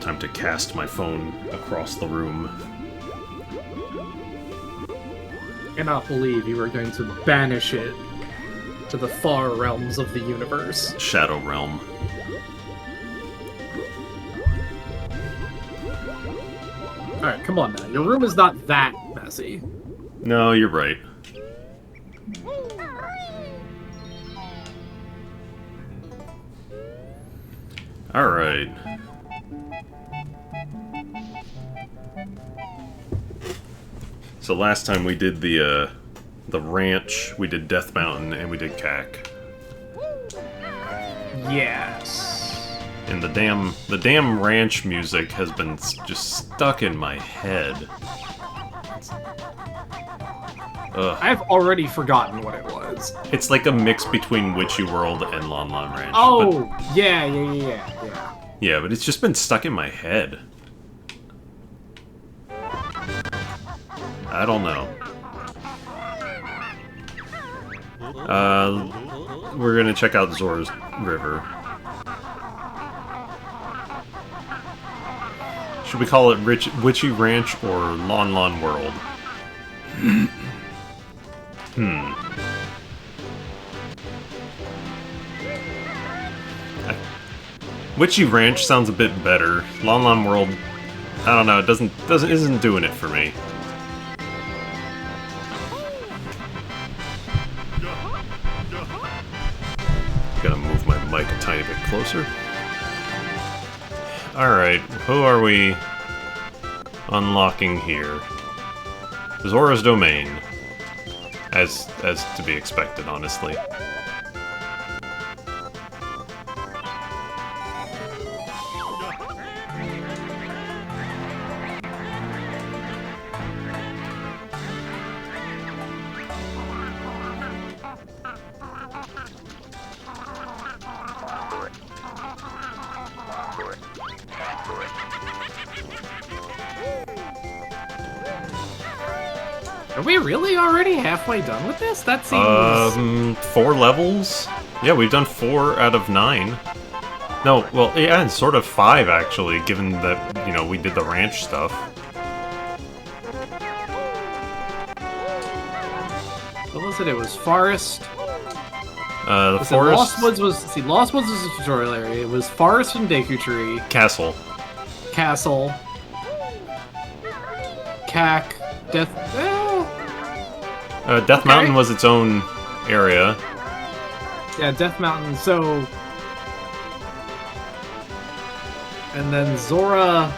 Time to cast my phone across the room. I cannot believe you were going to banish it to the far realms of the universe. Shadow Realm. Alright, come on now. Your room is not that messy. No, you're right. Alright. So last time we did the ranch, we did Death Mountain, and we did CAC. Yes. And the damn ranch music has been just stuck in my head. Ugh. I've already forgotten what it was. It's like a mix between Witchy World and Lon Lon Ranch. Oh, yeah. Yeah, but it's just been stuck in my head. I don't know. We're gonna check out Zora's River. Should we call it Witchy Ranch or Lon Lon World? Witchy Ranch sounds a bit better. Lon Lon World, I don't know, it isn't doing it for me. Gotta move my mic a tiny bit closer. Alright, who are we unlocking here? Zora's Domain. As to be expected, honestly. Are we really already halfway done with this? That seems... 4 levels? Yeah, we've done 4 out of 9. No, well, yeah, and sort of 5, actually, given that, you know, we did the ranch stuff. What was it? It was Forest... The forest... Lost Woods was... See, Lost Woods was a tutorial area. It was Forest and Deku Tree. Castle. Castle. CAC. Death... Death Okay. Mountain was its own area. Yeah, Death Mountain, so... And then Zora...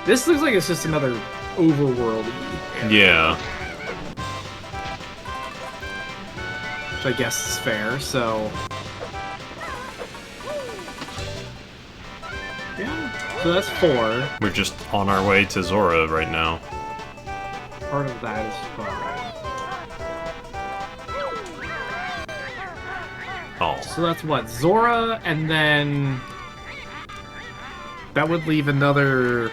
This looks like it's just another overworld-y area. Yeah. Which I guess is fair, so... Yeah, so that's 4. We're just on our way to Zora right now. Part of that is fun. Oh. So that's what? Zora, and then... That would leave another...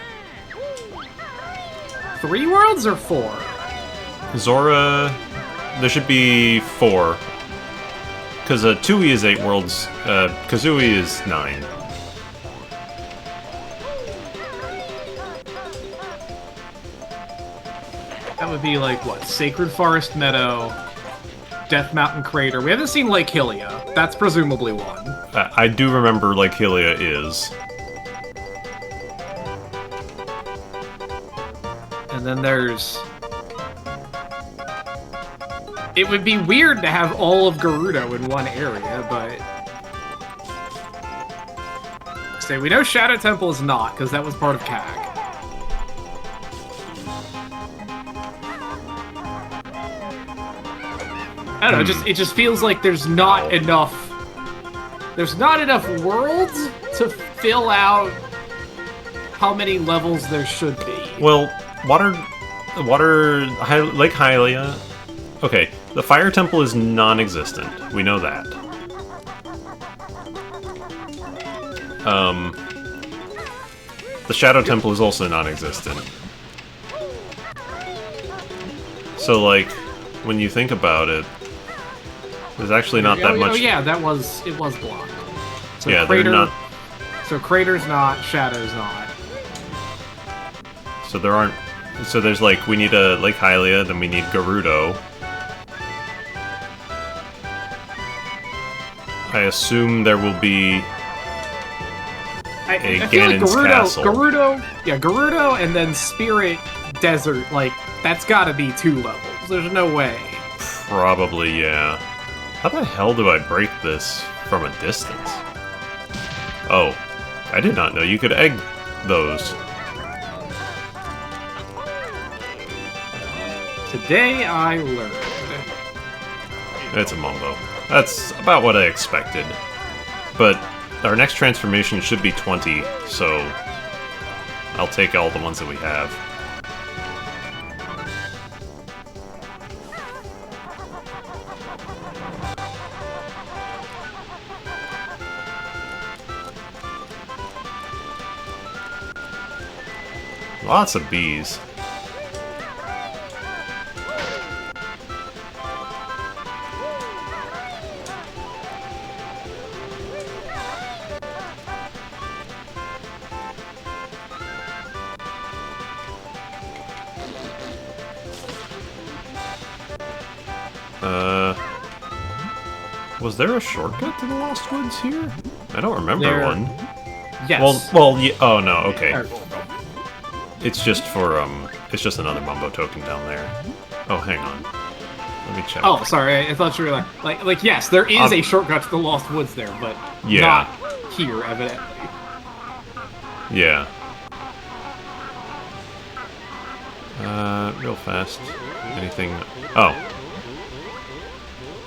3 worlds or 4? Zora... There should be 4. Because Tui is 8 worlds, Kazooie is 9. That would be like, what? Sacred Forest Meadow, Death Mountain Crater. We haven't seen Lake Hylia. That's presumably one. I do remember Lake Hylia is. And then there's... It would be weird to have all of Gerudo in one area, but... Say, we know Shadow Temple is not, because that was part of CAC. I don't know, it just feels like there's not enough... There's not enough worlds to fill out how many levels there should be. Well, Lake Hylia... Okay, the Fire Temple is non-existent. We know that. The Shadow Temple is also non-existent. So, like, when you think about it, there's actually not that much... Oh yeah, it was blocked. So yeah, Crater, they're not... So Crater's not, Shadow's not. So there aren't... So there's like, we need a Lake Hylia, then we need Gerudo. I assume there will be I feel like Ganon's castle. Gerudo, and then Spirit Desert, like, that's gotta be 2 levels. There's no way. Probably, yeah. How the hell do I break this from a distance? Oh, I did not know you could egg those. Today I learned. It's a Mumbo. That's about what I expected. But our next transformation should be 20, so I'll take all the ones that we have. Lots of bees. Was there a shortcut to the Lost Woods here? I don't remember one. Yes. Well, yeah, oh no, okay. It's just for, it's just another Mumbo token down there. Oh, hang on. Let me check. Oh, sorry, I thought you were like, yes, there is a shortcut to the Lost Woods there, but yeah. not here, evidently. Yeah. Real fast. Anything? Oh.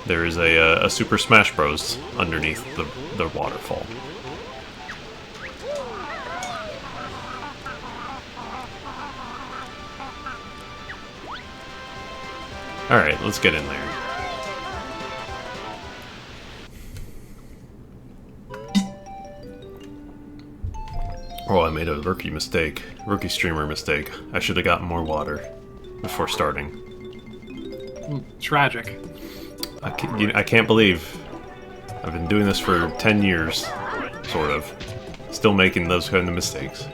There is a Super Smash Bros. Underneath the waterfall. Alright, let's get in there. Oh, I made a rookie mistake. Rookie streamer mistake. I should have gotten more water before starting. Tragic. I can't believe I've been doing this for 10 years, sort of. Still making those kind of mistakes.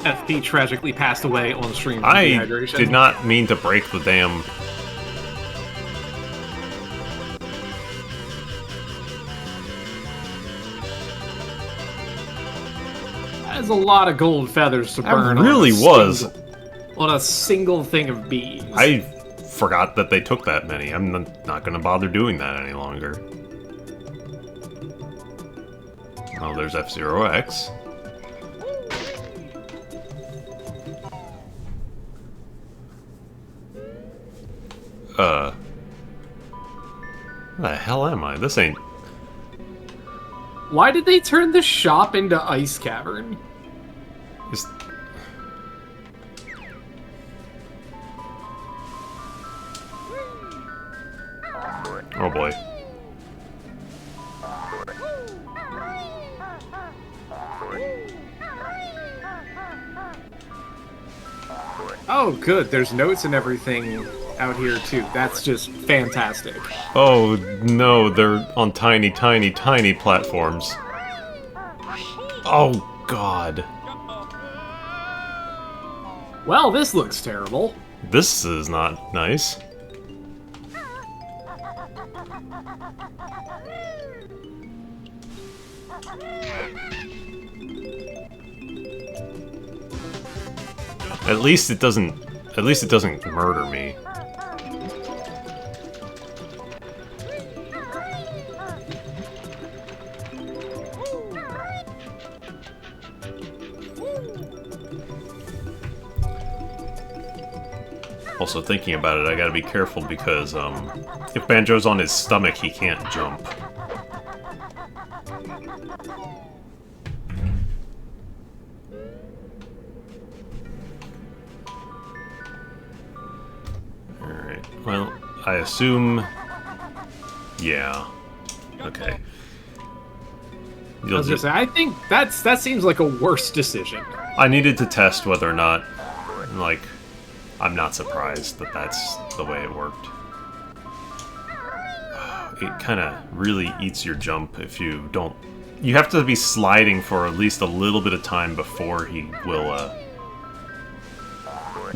FP tragically passed away on stream from I dehydration. did not mean to break the damn... That is a lot of gold feathers to burn. It really was. On a single thing of bees. I forgot that they took that many. I'm not gonna bother doing that any longer. Oh, there's F-Zero X. Where the hell am I? This ain't... Why did they turn the shop into Ice Cavern? It's... Oh boy. Oh, good. There's notes and everything out here, too. That's just fantastic. Oh no, they're on tiny, tiny, tiny platforms. Oh god. Well, this looks terrible. This is not nice. At least it doesn't murder me. Also, thinking about it, I gotta be careful because, if Banjo's on his stomach, he can't jump. Alright, well, I assume... Yeah. Okay. I was gonna say, I think that seems like a worse decision. I needed to test whether or not, like... I'm not surprised that that's the way it worked. it kind of really eats your jump if you don't... You have to be sliding for at least a little bit of time before he will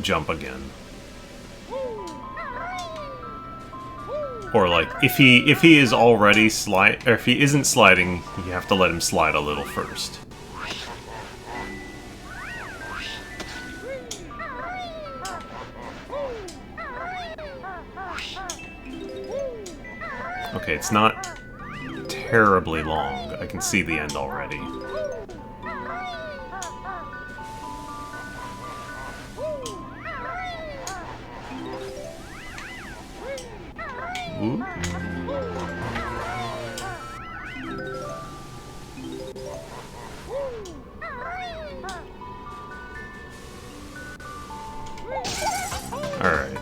jump again. Or like, if he is already or if he isn't sliding, you have to let him slide a little first. Okay, it's not terribly long. I can see the end already. Ooh. Alright.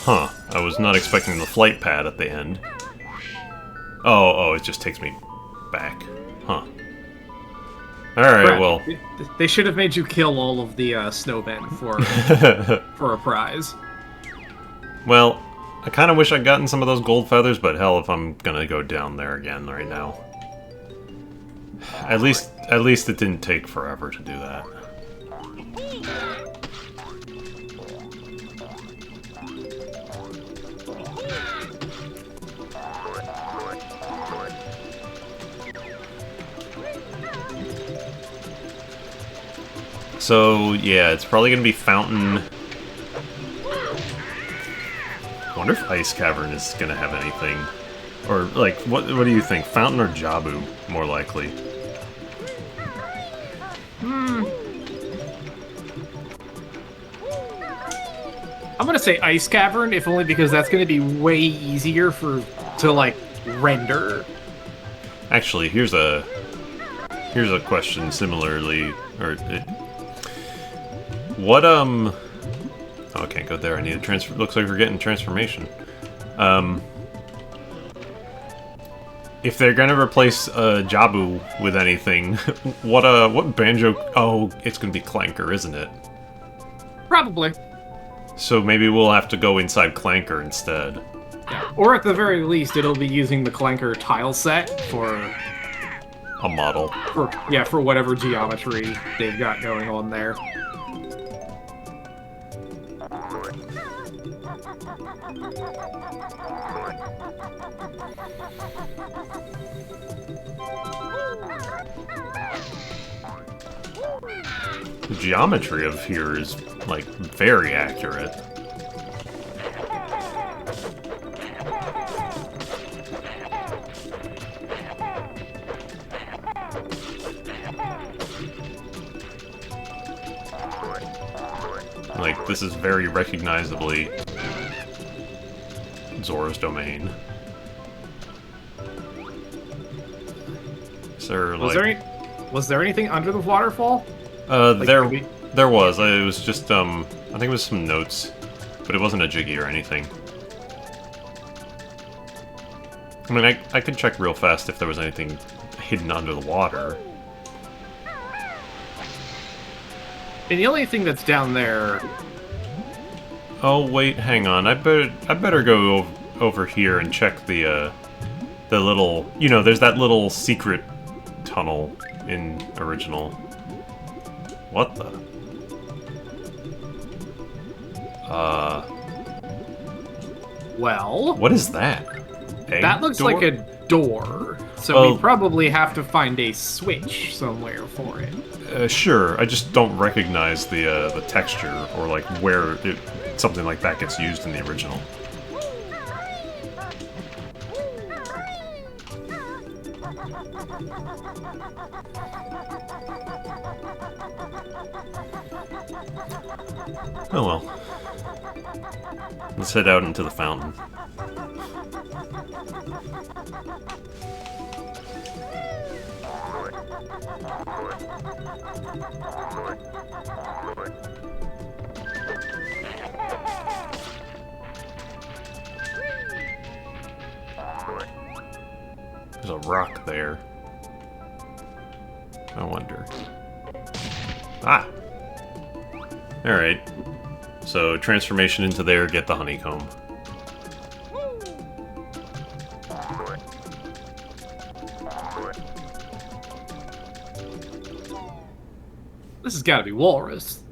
Huh. I was not expecting the flight pad at the end. Oh, it just takes me back. Huh. Alright, well... They should have made you kill all of the snowmen for a prize. Well, I kind of wish I'd gotten some of those gold feathers, but hell if I'm gonna go down there again right now. At least it didn't take forever to do that. So, yeah, it's probably gonna be Fountain. I wonder if Ice Cavern is gonna have anything. Or, like, what do you think? Fountain or Jabu, more likely? I'm gonna say Ice Cavern, if only because that's gonna be way easier to like render. Actually, here's a question similarly, or what oh, I can't go there. I need a transfer. Looks like we're getting transformation. If they're gonna replace Jabu with anything, what Banjo? Oh, it's gonna be Clanker, isn't it? Probably. So maybe we'll have to go inside Clanker instead. Yeah. Or at the very least, it'll be using the Clanker tile set for a model. For whatever geometry they've got going on there. The geometry of here is, like, very accurate. Like, this is very recognizably Zora's domain. Is there, like... Was there anything under the waterfall? Like there was. It was just, I think it was some notes, but it wasn't a Jiggy or anything. I mean, I could check real fast if there was anything hidden under the water. And the only thing that's down there... Oh, wait, hang on. I better go over here and check the little... You know, there's that little secret tunnel in original. What the? Well... What is that? That looks like a door. So we probably have to find a switch somewhere for it. Sure. I just don't recognize the texture or like where something like that gets used in the original. Oh well. Let's head out into the fountain. There's a rock there. I wonder. Ah! Alright. So transformation into there, get the honeycomb. This has got to be Walrus.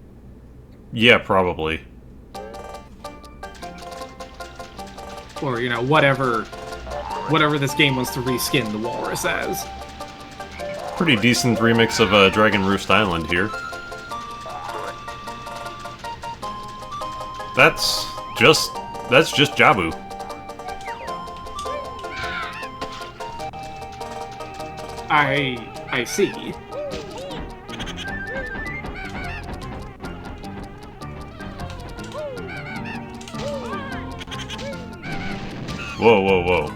Yeah, probably. Or, you know, whatever this game wants to reskin the Walrus as. Pretty decent remix of Dragon Roost Island here. That's just Jabu. I see. Whoa, whoa, whoa.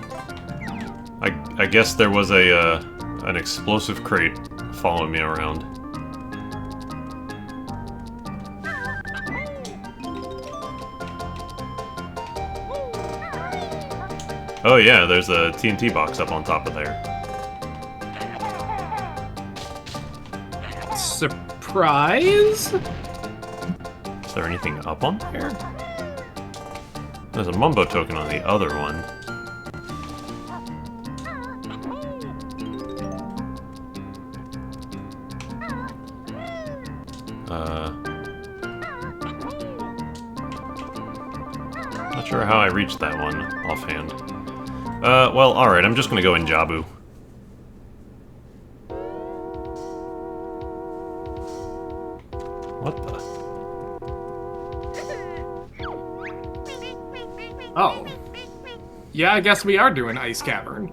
I guess there was an explosive crate following me around. Oh yeah, there's a TNT box up on top of there. Surprise? Is there anything up on there? There's a Mumbo token on the other one. Not sure how I reached that one offhand. Well, alright, I'm just gonna go in Jabu. What the? Oh. Yeah, I guess we are doing Ice Cavern.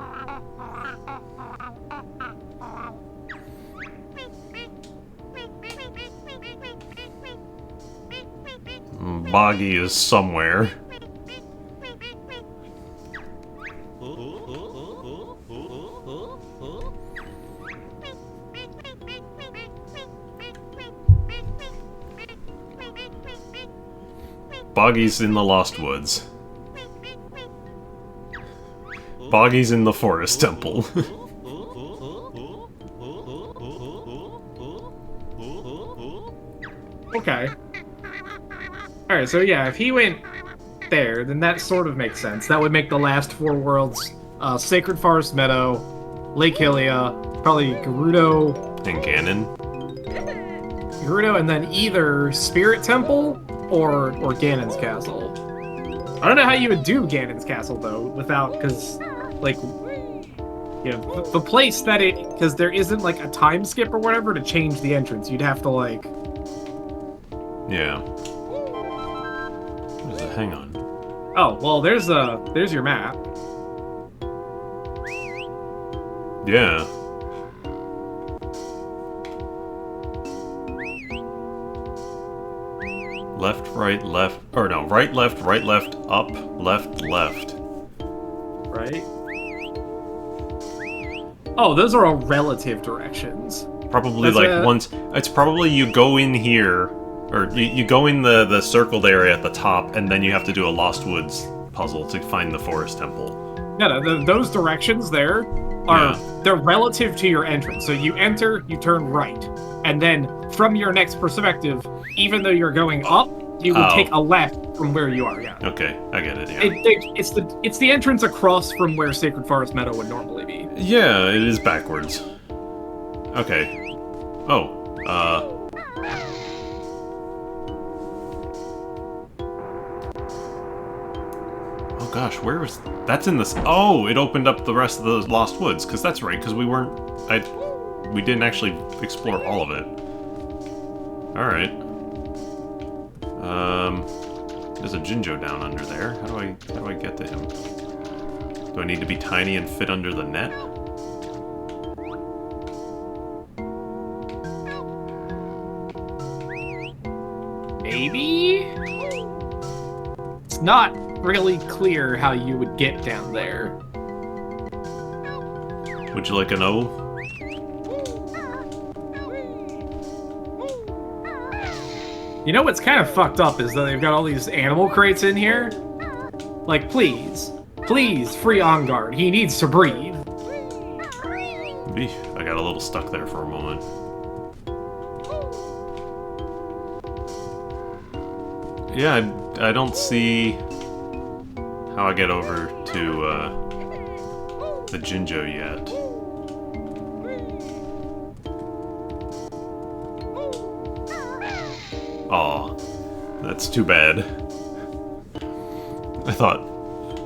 Boggy is somewhere. Boggy's in the Lost Woods. Boggy's in the Forest Temple. Okay. Alright, so yeah, if he went there, then that sort of makes sense. That would make the last 4 worlds Sacred Forest Meadow, Lake Hylia, probably Gerudo. And Ganon. Gerudo, and then either Spirit Temple or Ganon's Castle. I don't know how you would do Ganon's Castle, though, without, because, like, you know, the place that because there isn't, like, a time skip or whatever to change the entrance. You'd have to, like... Yeah. What is it? Hang on. Oh, well, there's your map. Yeah. Left, right, left. Or no, right, left, up, left, left. Right? Oh, those are all relative directions. Probably That's like once. It's probably you go in here, or you go in the circled area at the top, and then you have to do a Lost Woods puzzle to find the Forest Temple. No, those directions there are they're relative to your entrance. So you enter, you turn right, and then from your next perspective, even though you're going up, you would take a left from where you are. Yeah. Okay, I get it. Yeah. It's the entrance across from where Sacred Forest Meadow would normally be. Yeah, it is backwards. Okay. Oh. Oh gosh, where was... That's in this... Oh, it opened up the rest of the Lost Woods, because that's right, because we weren't... We didn't actually explore all of it. Alright. There's a Jinjo down under there. How do I get to him? Do I need to be tiny and fit under the net? Maybe? It's not really clear how you would get down there. Would you like an O? You know what's kind of fucked up is that they've got all these animal crates in here? Like, please, free On Guard. He needs to breathe. I got a little stuck there for a moment. Yeah, I don't see how I get over to the Jinjo yet. Aw, that's too bad. I thought...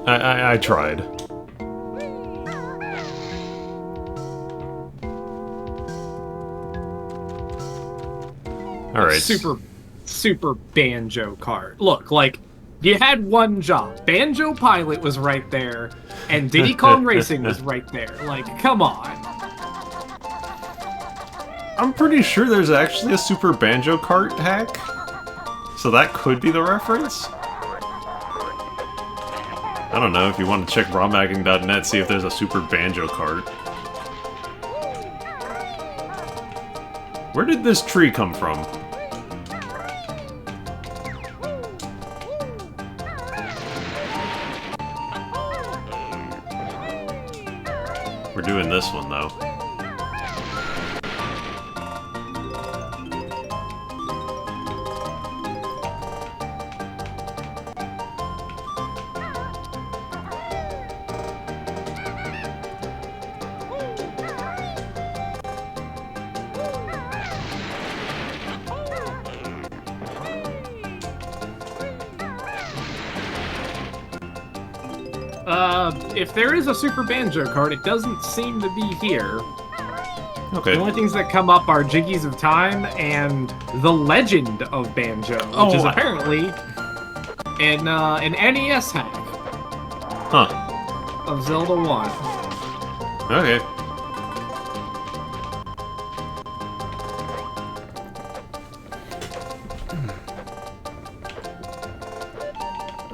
I tried. Alright. Super Banjo Kart. Look, like, you had one job. Banjo Pilot was right there, and Diddy Kong Racing was right there. Like, come on. I'm pretty sure there's actually a Super Banjo Kart hack. So that could be the reference? I don't know, if you want to check romhacking.net, see if there's a Super Banjo Kart. Where did this tree come from? We're doing this one, though. If there is a Super Banjo Kart, it doesn't seem to be here. Okay. The only things that come up are Jiggies of Time and The Legend of Banjo, which is apparently an NES hack. Huh. Of Zelda 1. Okay.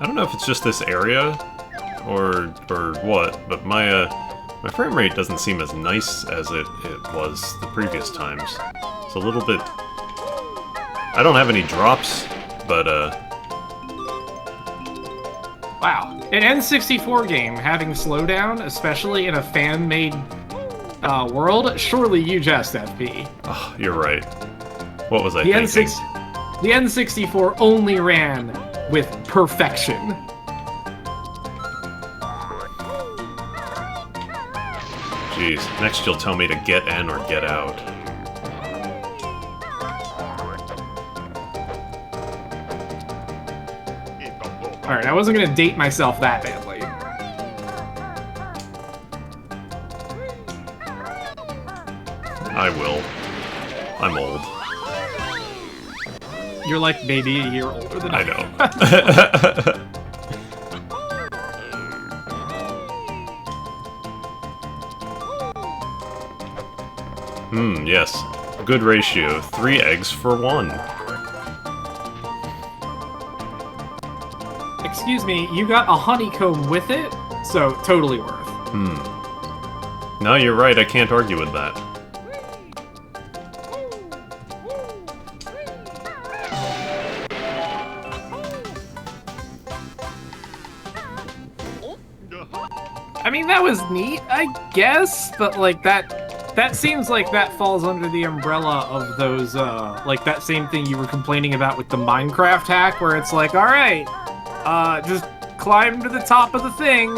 I don't know if it's just this area or what, but my frame rate doesn't seem as nice as it was the previous times. It's a little bit... I don't have any drops, but Wow. An N64 game having slowdown, especially in a fan-made world, surely you jest, FP. oh, you're right. What was I thinking? The N64 only ran with perfection. Jeez, next you'll tell me to get in or get out. Alright, I wasn't gonna date myself that badly. I will. I'm old. You're like maybe a year older than I know. Yes. Good ratio. 3 eggs for 1. Excuse me, you got a honeycomb with it? So, totally worth. No, you're right. I can't argue with that. I mean, that was neat, I guess, but like that seems like that falls under the umbrella of those, like that same thing you were complaining about with the Minecraft hack, where it's like, alright, just climb to the top of the thing.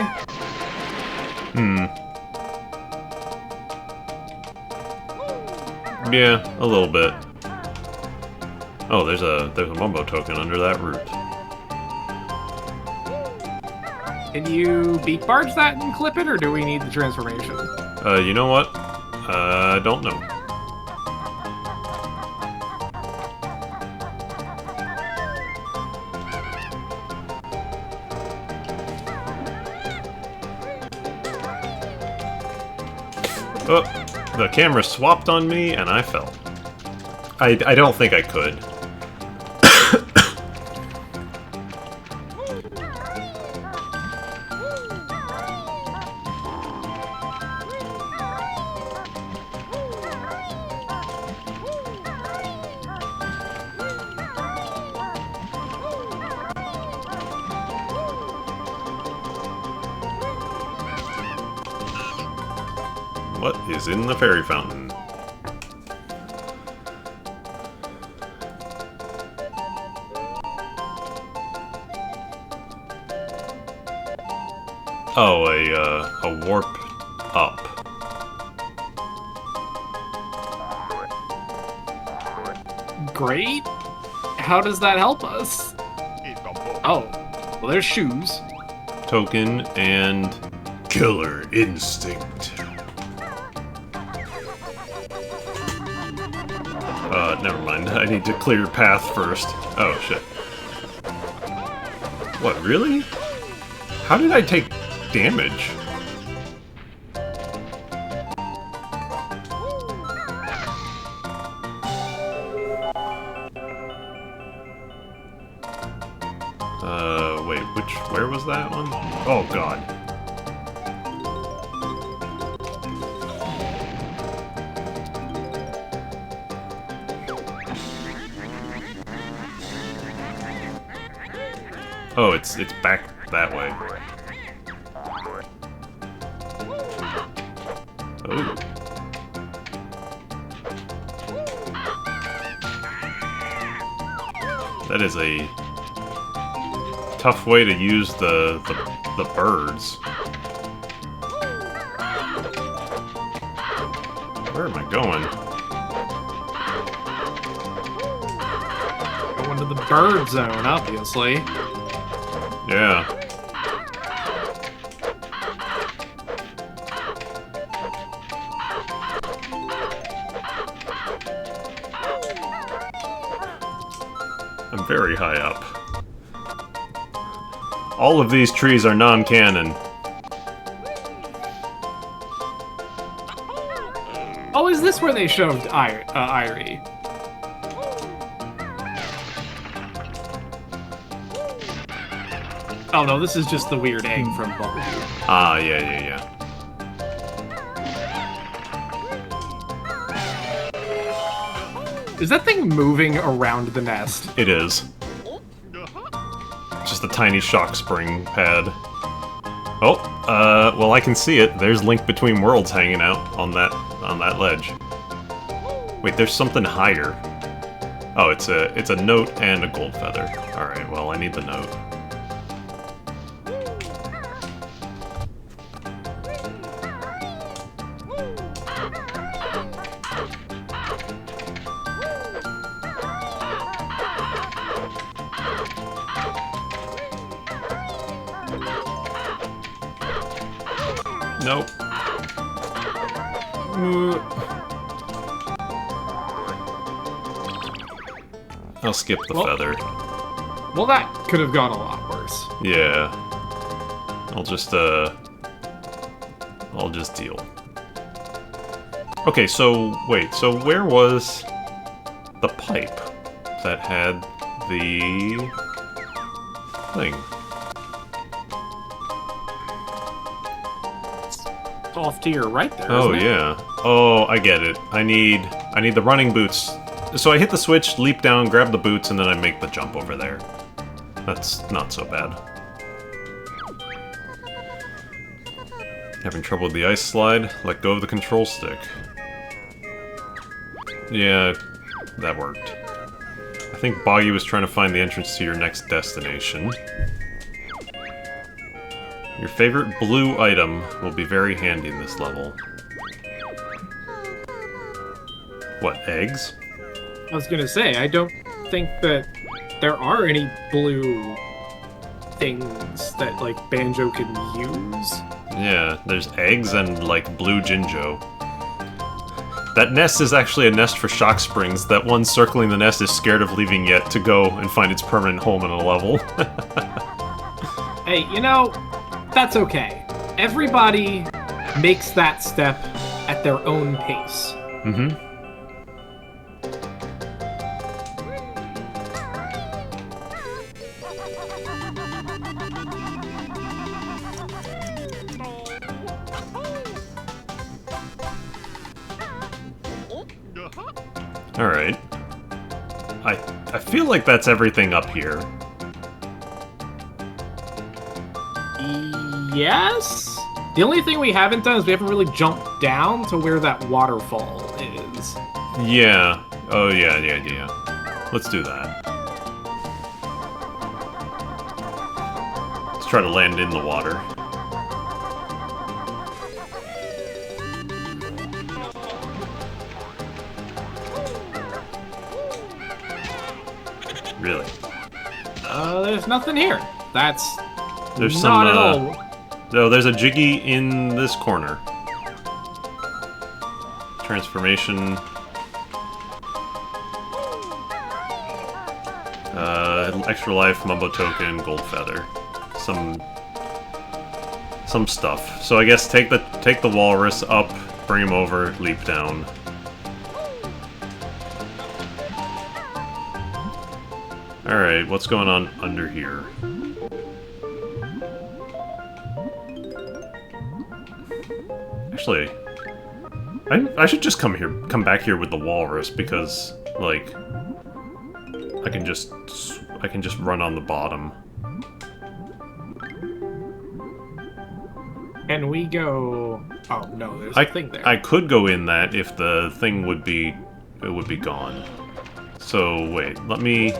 Yeah, a little bit. Oh, there's a Mumbo token under that root. Can you beat barge that and clip it, or do we need the transformation? You know what? I don't know. Oh, the camera swapped on me and I fell. I don't think I could. What is in the fairy fountain? Oh, a warp up. Great. How does that help us? Oh, well, there's shoes. Token and killer instinct. Never mind. I need to clear path first. Oh, shit. What, really? How did I take damage? Wait, where was that one? Oh, God. Oh, it's back that way. Oh. That is a tough way to use the birds. Where am I going? Going to the bird zone, obviously. Yeah. I'm very high up. All of these trees are non-canon. Oh, is this where they showed Irie? Oh no, this is just the weird egg from Bubble. Ah, yeah. Is that thing moving around the nest? It is. Just a tiny shock spring pad. Oh, well I can see it. There's Link Between Worlds hanging out on that ledge. Wait, there's something higher. Oh, it's a note and a gold feather. Alright, well I need the note. Nope. I'll skip the feather. Well, that could have gone a lot worse. Yeah. I'll just deal. Okay, so, wait, so where was the pipe that had the thing? Off to your right there. Oh, isn't it? yeah. Oh, I get it. I need the running boots. So I hit the switch, leap down, grab the boots, and then I make the jump over there. That's not so bad. Having trouble with the ice slide? Let go of the control stick. Yeah, that worked. I think Boggy was trying to find the entrance to your next destination. Your favorite blue item will be very handy in this level. What, eggs? I was gonna say, I don't think that there are any blue things that, like, Banjo can use. Yeah, there's eggs and, like, blue Jinjo. That nest is actually a nest for shock springs. That one circling the nest is scared of leaving yet to go and find its permanent home in a level. Hey, you know, that's okay. Everybody makes that step at their own pace. Mm-hmm. Alright. I feel like that's everything up here. Yes? The only thing we haven't done is we haven't really jumped down to where that waterfall is. Yeah. Oh, yeah. Let's do that. Let's try to land in the water. Really? There's nothing here. That's There's not some, at all. Oh, there's a Jiggy in this corner. Transformation. Extra life, Mumbo token, gold feather. Some stuff. So I guess take the walrus up, bring him over, leap down. Alright, what's going on under here? Actually, I should just come back here with the walrus because, like, I can just run on the bottom. And we go. Oh no, there's a thing there. I could go in that if the thing would be gone. So wait, let me.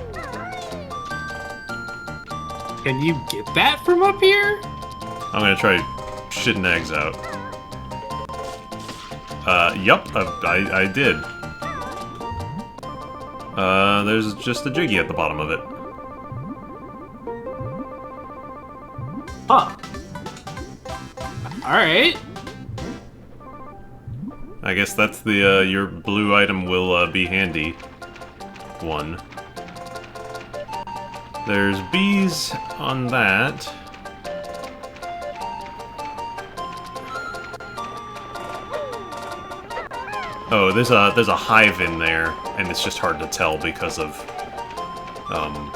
Can you get that from up here? I'm gonna try shitting eggs out. Yup, I did. There's just a Jiggy at the bottom of it. Huh. Alright. I guess that's the, your blue item will, be handy. One. There's bees on that. Oh, there's a hive in there, and it's just hard to tell because of,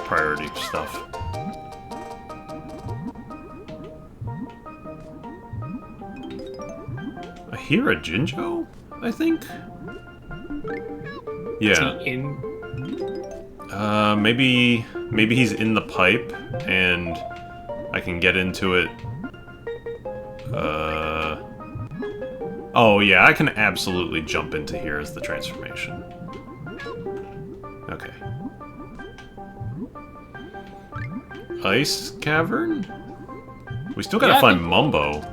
priority stuff. I hear a Jinjo, I think? Yeah. Maybe he's in the pipe, and I can get into it. Oh yeah, I can absolutely jump into here as the transformation. Okay. Ice Cavern? We still gotta find Mumbo.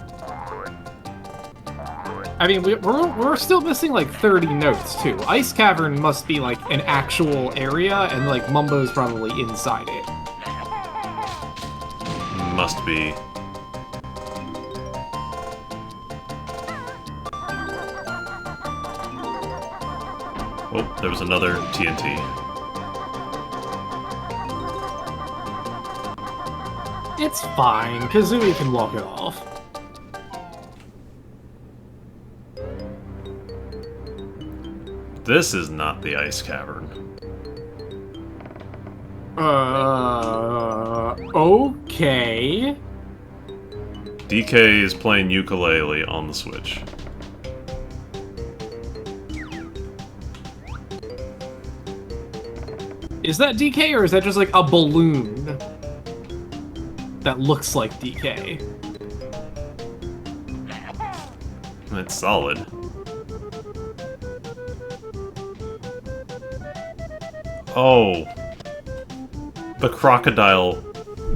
I mean, we're still missing like 30 notes too. Ice Cavern must be like an actual area, and like Mumbo's probably inside it. Must be. Oh, there was another TNT. It's fine. Kazooie can walk it off. This is not the Ice Cavern. Okay. DK is playing ukulele on the Switch. Is that DK, or is that just like a balloon that looks like DK? It's solid. Oh. The crocodile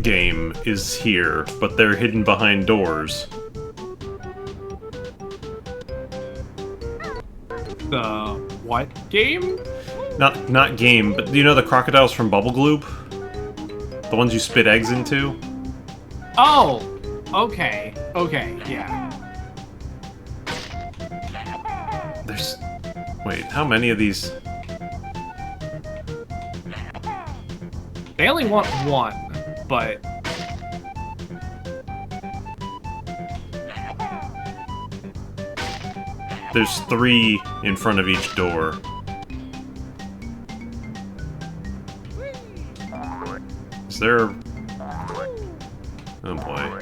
game is here, but they're hidden behind doors. The what game? Not game, but you know the crocodiles from Bubble Gloop? The ones you spit eggs into? Oh! Okay. Okay, yeah. There's... Wait, how many of these... They only want one, but... There's 3 in front of each door. Is there... Oh boy.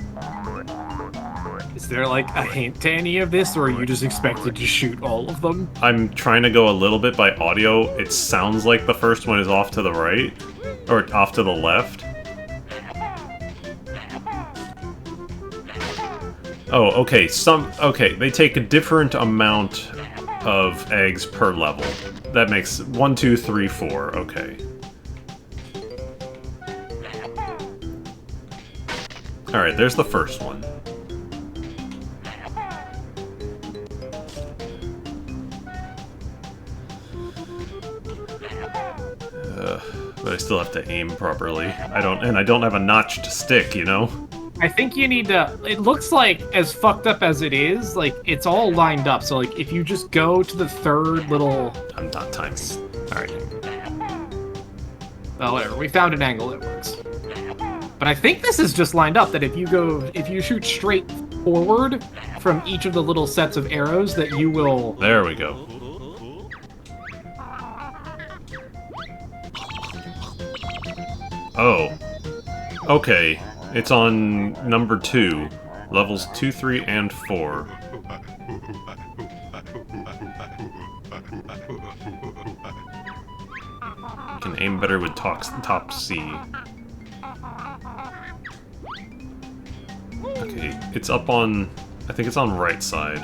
Is there like a hint to any of this, or are you just expected to shoot all of them? I'm trying to go a little bit by audio. It sounds like the first one is off to the right. Or off to the left. Oh, okay. Okay, they take a different amount of eggs per level. That makes 1, 2, 3, 4. Okay. Alright, there's the first one. But I still have to aim properly. I don't have a notched stick, you know? I think you need to... It looks like, as fucked up as it is, like, it's all lined up. So, like, if you just go to the third little... I'm not timing. Alright. Well, whatever. We found an angle that works. But I think this is just lined up, that if you shoot straight forward from each of the little sets of arrows, that you will... There we go. Oh. Okay. It's on number 2. Levels 2, 3, and 4. Can aim better with top C. Okay, it's up on... I think it's on right side.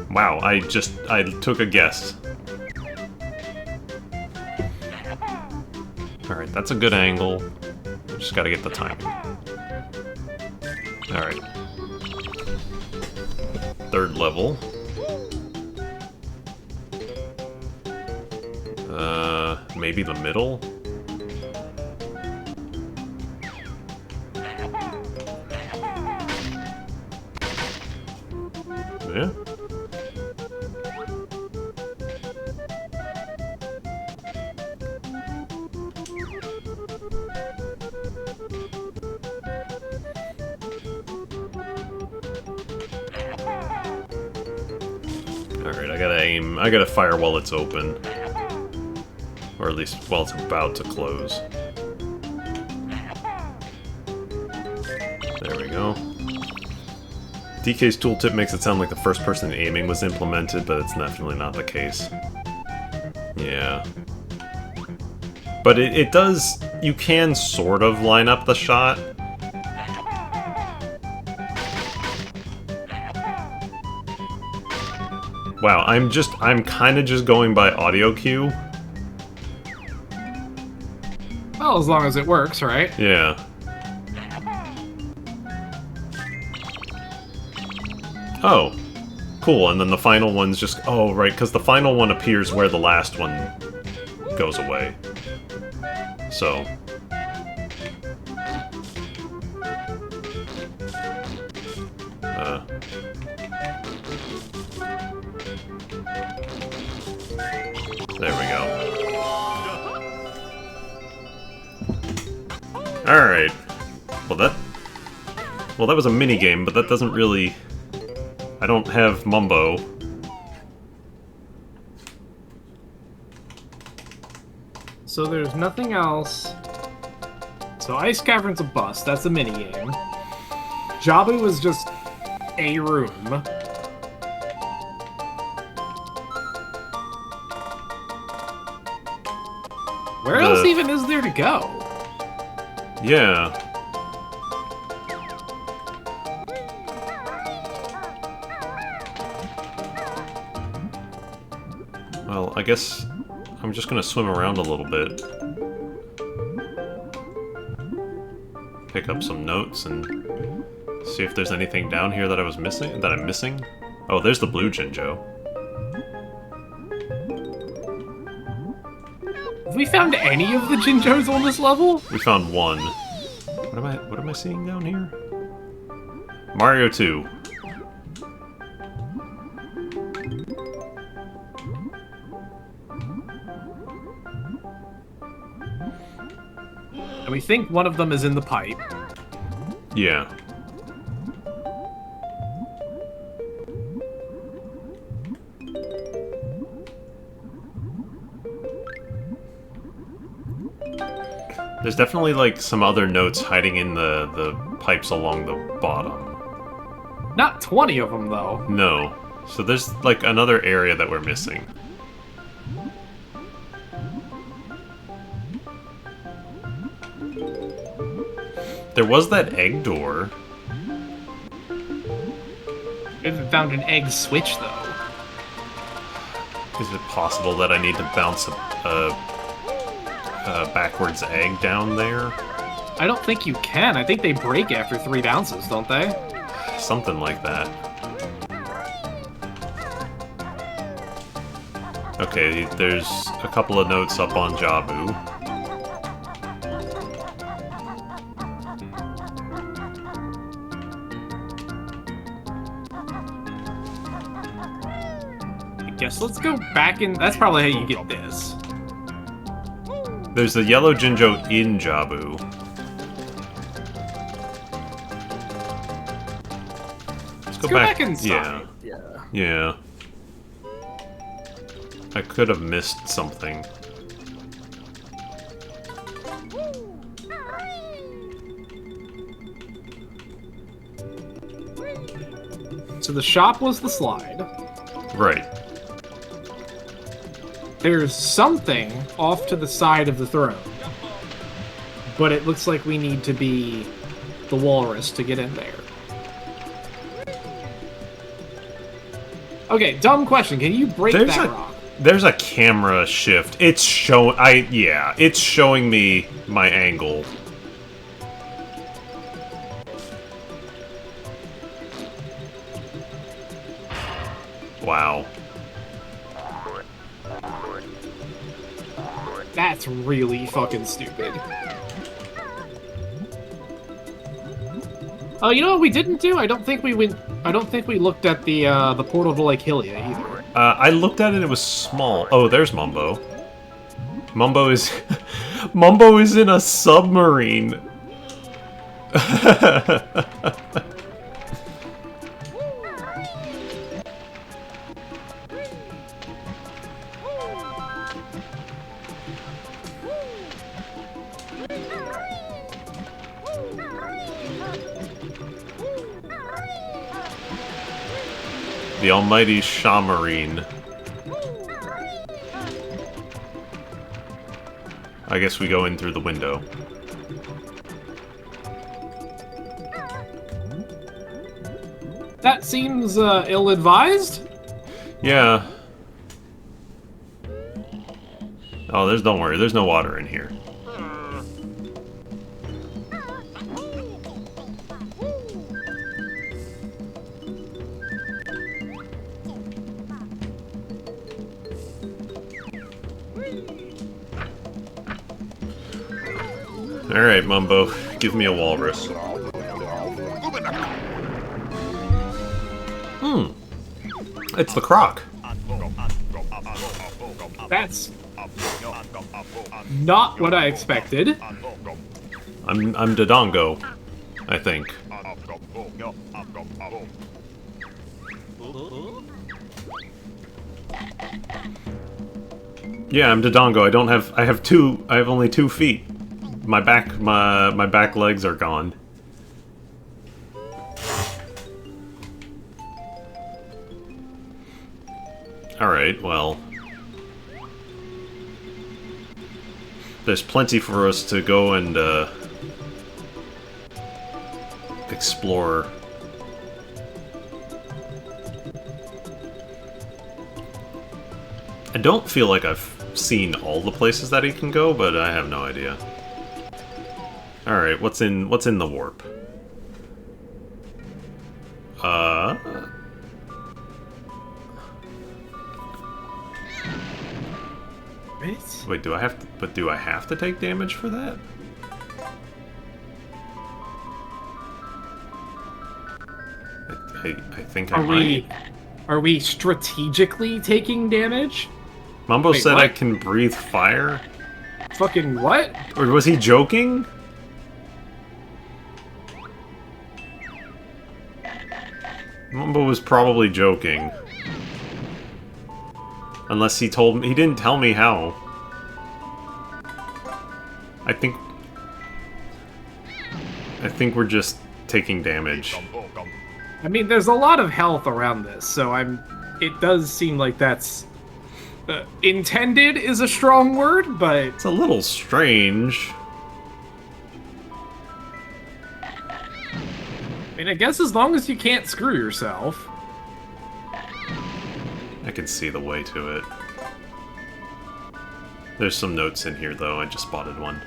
Wow, I took a guess. Alright, that's a good angle. Just gotta get the timing. Alright. Third level. Maybe the middle? Yeah? Alright, I gotta aim. I gotta fire while it's open. Or at least while it's about to close. There we go. DK's tooltip makes it sound like the first-person aiming was implemented, but it's definitely not the case. Yeah. But it does... You can sort of line up the shot. Wow, I'm kind of just going by audio cue. Well, as long as it works, right? Yeah. Oh. Cool, and then the final one's just... Oh, right, because the final one appears where the last one goes away. So... There we go. Alright. Well, that was a minigame, but that doesn't really... I don't have Mumbo. So there's nothing else. So Ice Cavern's a bust. That's a minigame. Jabu was just a room. Where else even is there to go? Yeah. Well, I guess I'm just gonna swim around a little bit. Pick up some notes and see if there's anything down here that I'm missing. Oh, there's the blue Jinjo. Have we found any of the Jinjos on this level? We found one. What am I seeing down here? Mario 2. And we think one of them is in the pipe. Yeah. There's definitely, like, some other notes hiding in the pipes along the bottom. Not 20 of them, though. No. So there's, like, another area that we're missing. There was that egg door. We haven't found an egg switch, though. Is it possible that I need to bounce a backwards egg down there? I don't think you can. I think they break after 3 bounces, don't they? something like that. Okay, there's a couple of notes up on Jabu. I guess let's go back in. That's probably how you get this. There's the yellow Jinjo in Jabu. Let's go back inside. Yeah. I could have missed something. So the shop was the slide. Right. There's something off to the side of the throne. But it looks like we need to be the walrus to get in there. Okay, dumb question. Can you break that rock? There's a camera shift. It's it's showing me my angle. Wow. That's really fucking stupid. Oh, you know what we didn't do? I don't think we looked at the portal to Lake Hylia either. I looked at it. It was small. Oh, there's Mumbo. Mumbo is Mumbo is in a submarine. The almighty Shamarine. I guess we go in through the window. That seems ill-advised. Yeah. Oh, don't worry, there's no water in here. Alright, Mumbo, give me a walrus. It's the croc. That's not what I expected. I'm Dodongo, I think. Yeah, I'm Dodongo. I have only 2 feet. My back legs are gone. Alright, well. There's plenty for us to go and explore. I don't feel like I've seen all the places that he can go, but I have no idea. Alright, what's in the warp? Wait, do I have to take damage for that? I think I might. Are we strategically taking damage? Mumbo said what? I can breathe fire? Fucking what? Or was he joking? Mumbo was probably joking. Unless he told me... He didn't tell me how. I think we're just taking damage. I mean, there's a lot of health around this, so it does seem like that's... intended is a strong word, but... It's a little strange. I mean, I guess as long as you can't screw yourself. I can see the way to it. There's some notes in here, though. I just spotted one.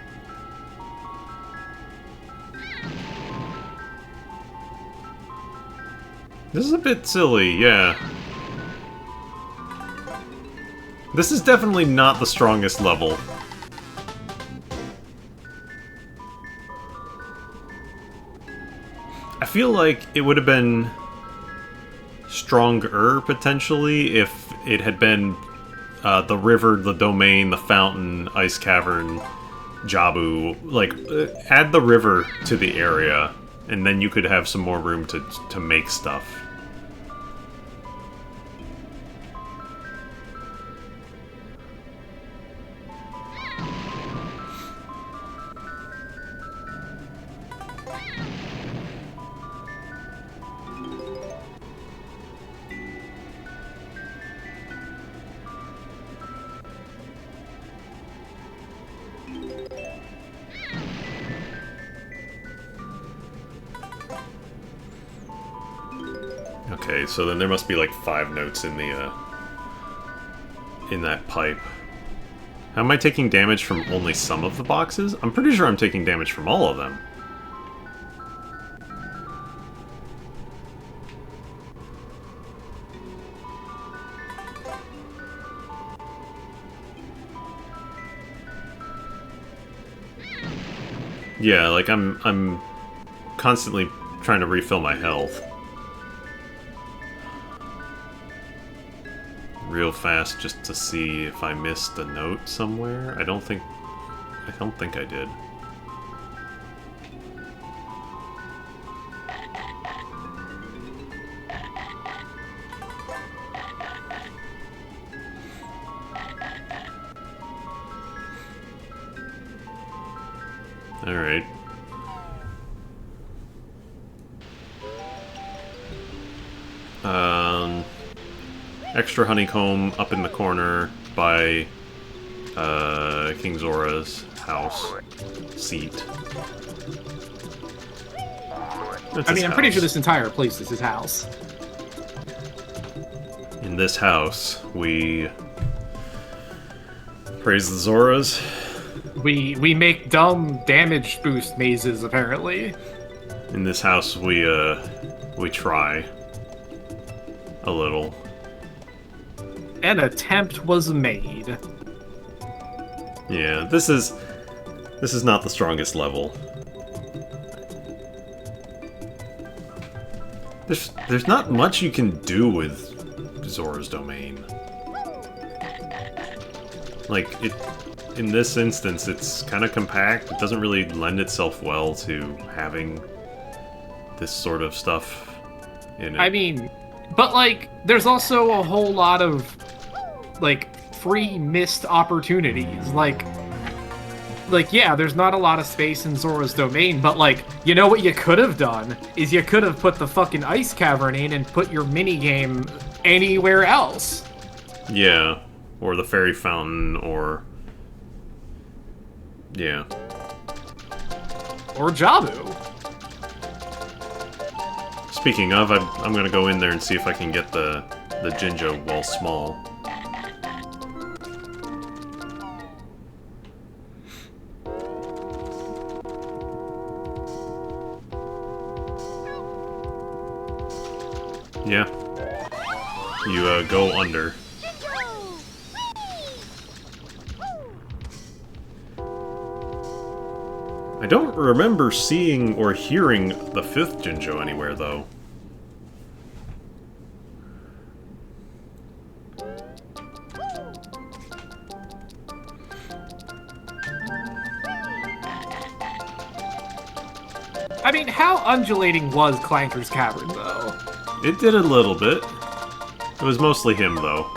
This is a bit silly, yeah. This is definitely not the strongest level. I feel like it would have been stronger, potentially, if it had been the river, the domain, the fountain, ice cavern, Jabu. Like, add the river to the area, and then you could have some more room to make stuff. Okay, so then there must be like 5 notes in the in that pipe. How am I taking damage from only some of the boxes? I'm pretty sure I'm taking damage from all of them. Yeah, like I'm constantly trying to refill my health. Real fast just to see if I missed a note somewhere. I don't think I did. All right. Extra honeycomb up in the corner by King Zora's house seat. I mean, I'm pretty sure this entire place is his house. In this house, we praise the Zoras. We make dumb damage boost mazes, apparently. In this house, we try a little. An attempt was made. Yeah, this is not the strongest level. There's not much you can do with Zora's domain. Like, in this instance, it's kind of compact. It doesn't really lend itself well to having this sort of stuff in it. I mean, but, like, there's also a whole lot of, like, free missed opportunities. Like, yeah, there's not a lot of space in Zora's domain, but, like, you know what you could have done? Is you could have put the fucking ice cavern in and put your minigame anywhere else. Yeah, or the fairy fountain, or... yeah. Or Jabu. Speaking of, I'm gonna go in there and see if I can get the Jinjo while small. Yeah. You, go under. I don't remember seeing or hearing the 5th Jinjo anywhere, though. I mean, how undulating was Clanker's Cavern, though? It did a little bit. It was mostly him, though.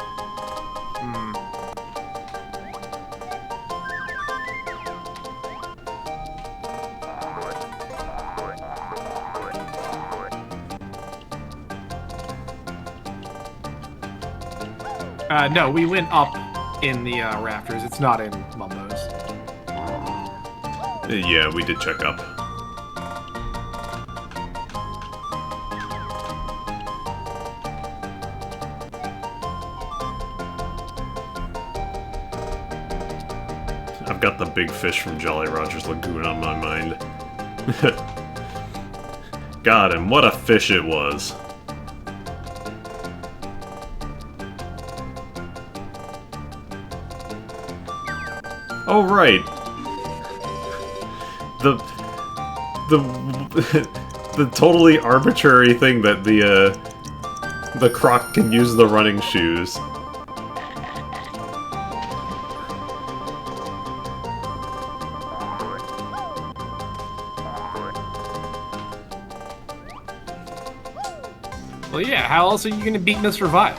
No, we went up in the rafters. It's not in Mumbo's. Yeah, we did check up. I've got the big fish from Jolly Roger's Lagoon on my mind. God, and what a fish it was. Oh, right. The the totally arbitrary thing that the Croc can use the running shoes. Well, yeah, how else are you gonna beat Mr. Vile?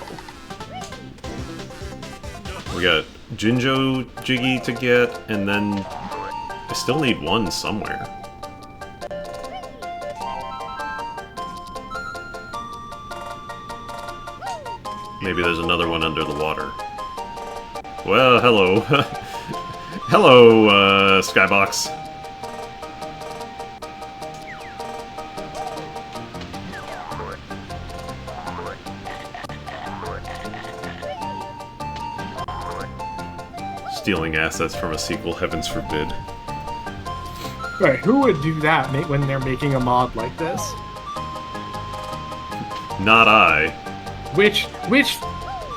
We got Jinjo Jiggy to get, and then I still need one somewhere. Maybe there's another one under the water. Well, hello. Hello, Skybox. Stealing assets from a sequel, heavens forbid. Right, who would do that when they're making a mod like this? Not I. Which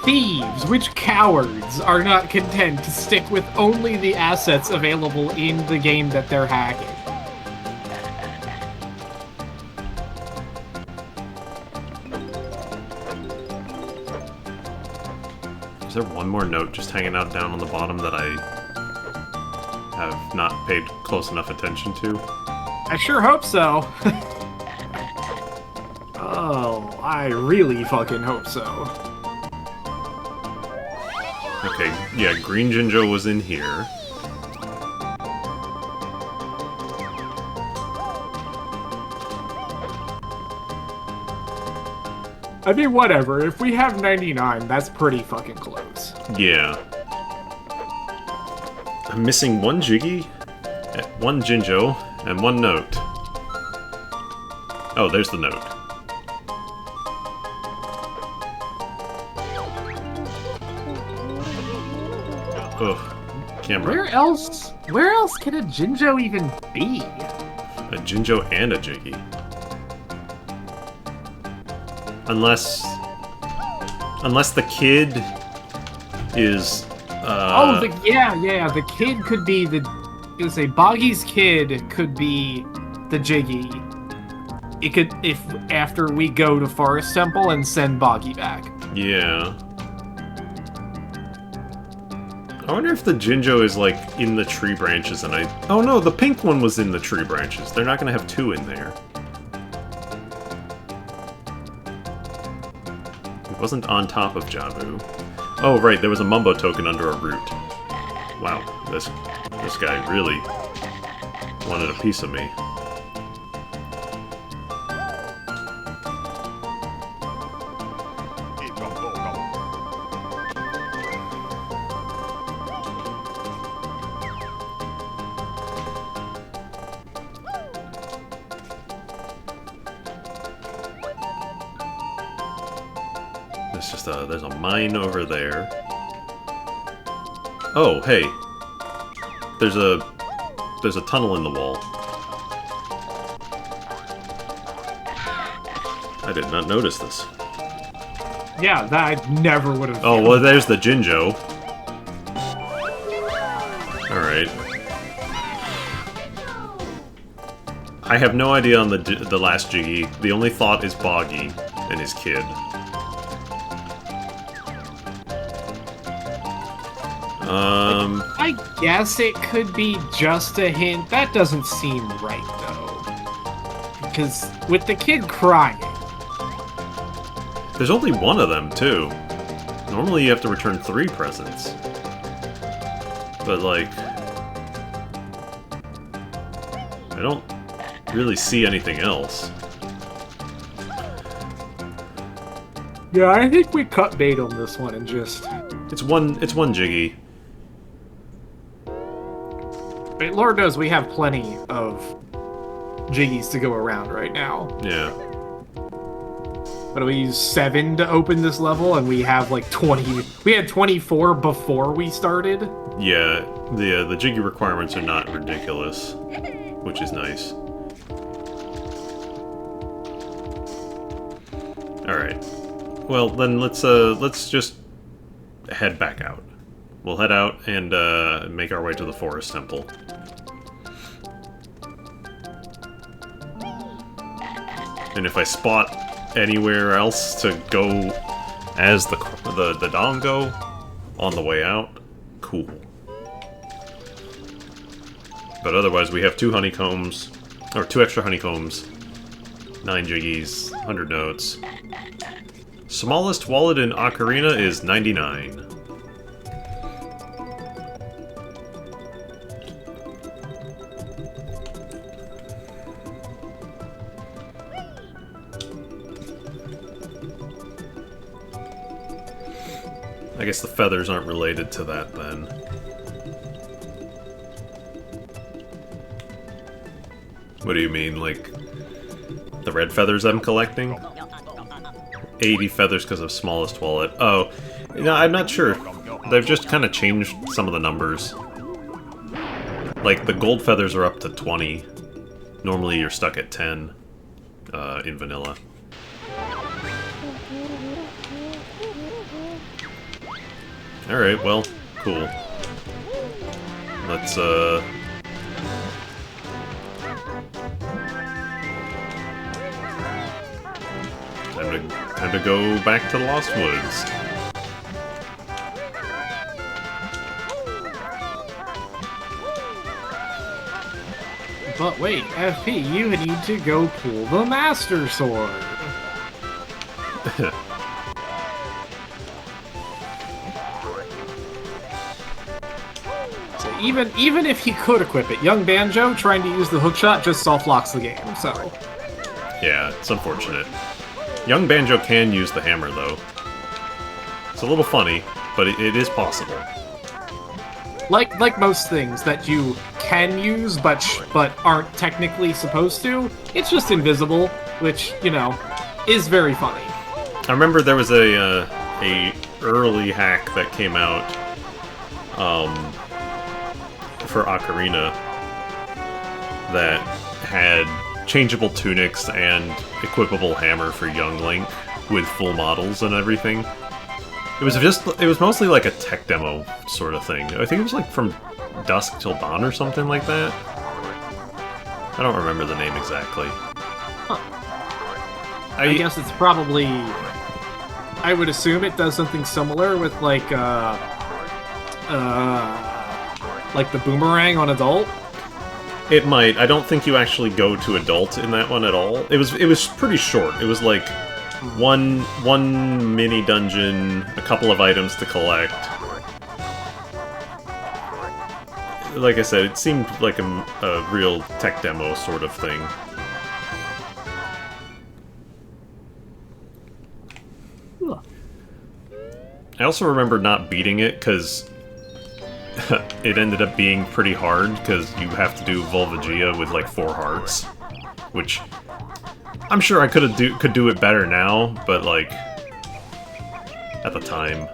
thieves, which cowards are not content to stick with only the assets available in the game that they're hacking? Is there one more note just hanging out down on the bottom that I have not paid close enough attention to? I sure hope so. Oh, I really fucking hope so. Okay, yeah, Green Jinjo was in here. I mean, whatever. If we have 99, that's pretty fucking close. Yeah. I'm missing one Jiggy, one Jinjo, and one note. Oh, there's the note. Ugh. Camera. Where else can a Jinjo even be? A Jinjo and a Jiggy. Unless the kid is, Oh, the kid could be the... I was gonna say, Boggy's kid could be the Jiggy. It could, if after we go to Forest Temple and send Boggy back. Yeah. I wonder if the Jinjo is, like, in the tree branches and I... Oh no, the pink one was in the tree branches. They're not gonna have two in there. It wasn't on top of Jabu. Oh, right, there was a Mumbo token under a root. Wow, this guy really wanted a piece of me. There's a mine over there. Oh, hey. There's a tunnel in the wall. I did not notice this. Yeah, that I never would have... Oh, well, there's the Jinjo. Alright. I have no idea on the last Jiggy. The only thought is Boggy and his kid. I guess it could be just a hint. That doesn't seem right, though. Because with the kid crying... There's only one of them, too. Normally you have to return 3 presents. But, like... I don't really see anything else. Yeah, I think we cut bait on this one and just... It's one Jiggy. But Lord knows we have plenty of Jiggies to go around right now. Yeah. But do we use 7 to open this level, and we have like 20... We had 24 before we started? Yeah, the Jiggy requirements are not ridiculous, which is nice. Alright. Well, then let's just head back out. we'll head out and make our way to the Forest Temple. And if I spot anywhere else to go as the Dongo on the way out, cool. But otherwise, we have 2 honeycombs, or 2 extra honeycombs, 9 Jiggies, 100 notes. Smallest wallet in Ocarina is 99. I guess the feathers aren't related to that, then. What do you mean, like, the red feathers I'm collecting? 80 feathers because of smallest wallet. Oh, no, I'm not sure. They've just kind of changed some of the numbers. Like, the gold feathers are up to 20. Normally you're stuck at 10 in vanilla. Alright, well, cool. Let's, time to go back to the Lost Woods. But wait, FP, you need to go pull the Master Sword. So even if he could equip it, young Banjo trying to use the hookshot just soft locks the game, so... Yeah, it's unfortunate. Young Banjo can use the hammer, though. It's a little funny, but it is possible. Like most things that you can use, but aren't technically supposed to, it's just invisible, which, you know, is very funny. I remember there was a early hack that came out for Ocarina that had changeable tunics and equipable hammer for young Link with full models and everything. It was mostly like a tech demo sort of thing. I think it was like from dusk till dawn or something like that. I don't remember the name exactly. Huh. I guess it's probably... I would assume it does something similar with like the boomerang on Adult. It might. I don't think you actually go to Adult in that one at all. It was pretty short. It was like one mini dungeon, a couple of items to collect. Like I said, it seemed like a real tech demo sort of thing. I also remember not beating it because it ended up being pretty hard because you have to do Volvagia with like 4 hearts, which I'm sure I could do it better now, but like at the time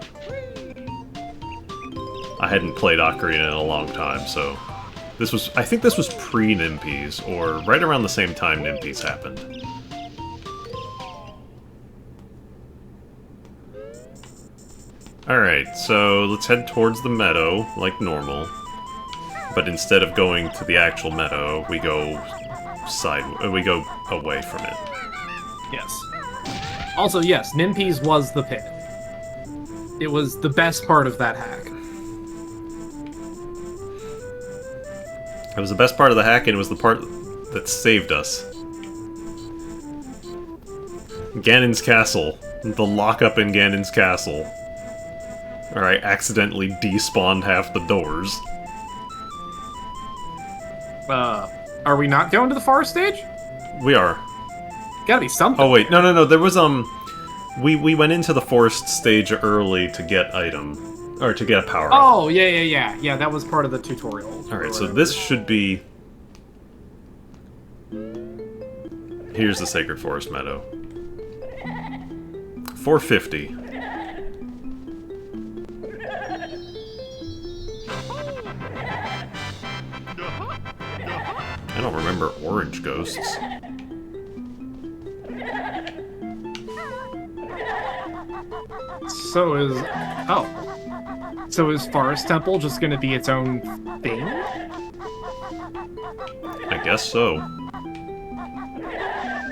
I hadn't played Ocarina in a long time, so I think this was pre-Nimpies, or right around the same time Nimpies happened. Alright, so let's head towards the meadow, like normal. But instead of going to the actual meadow, we go away from it. Yes. Also, yes, Nimpies was the pit. It was the best part of that hack. It was the best part of the hack, and it was the part that saved us. Ganon's Castle. The lockup in Ganon's Castle. Or I accidentally despawned half the doors. Are we not going to the forest stage? We are. Gotta be something. Oh wait, no, there was, we went into the forest stage early to get item. Or to get a power-up. Oh, yeah. Yeah, that was part of the tutorial. Alright, so this should be... Here's the Sacred Forest Meadow. 450. I don't remember orange ghosts. So is Forest Temple just going to be its own thing? I guess so.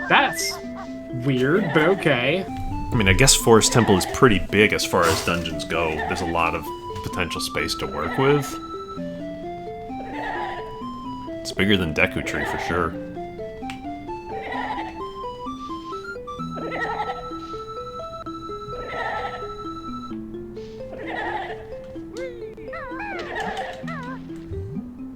That's weird, but okay. I mean, I guess Forest Temple is pretty big as far as dungeons go. There's a lot of potential space to work with. It's bigger than Deku Tree for sure.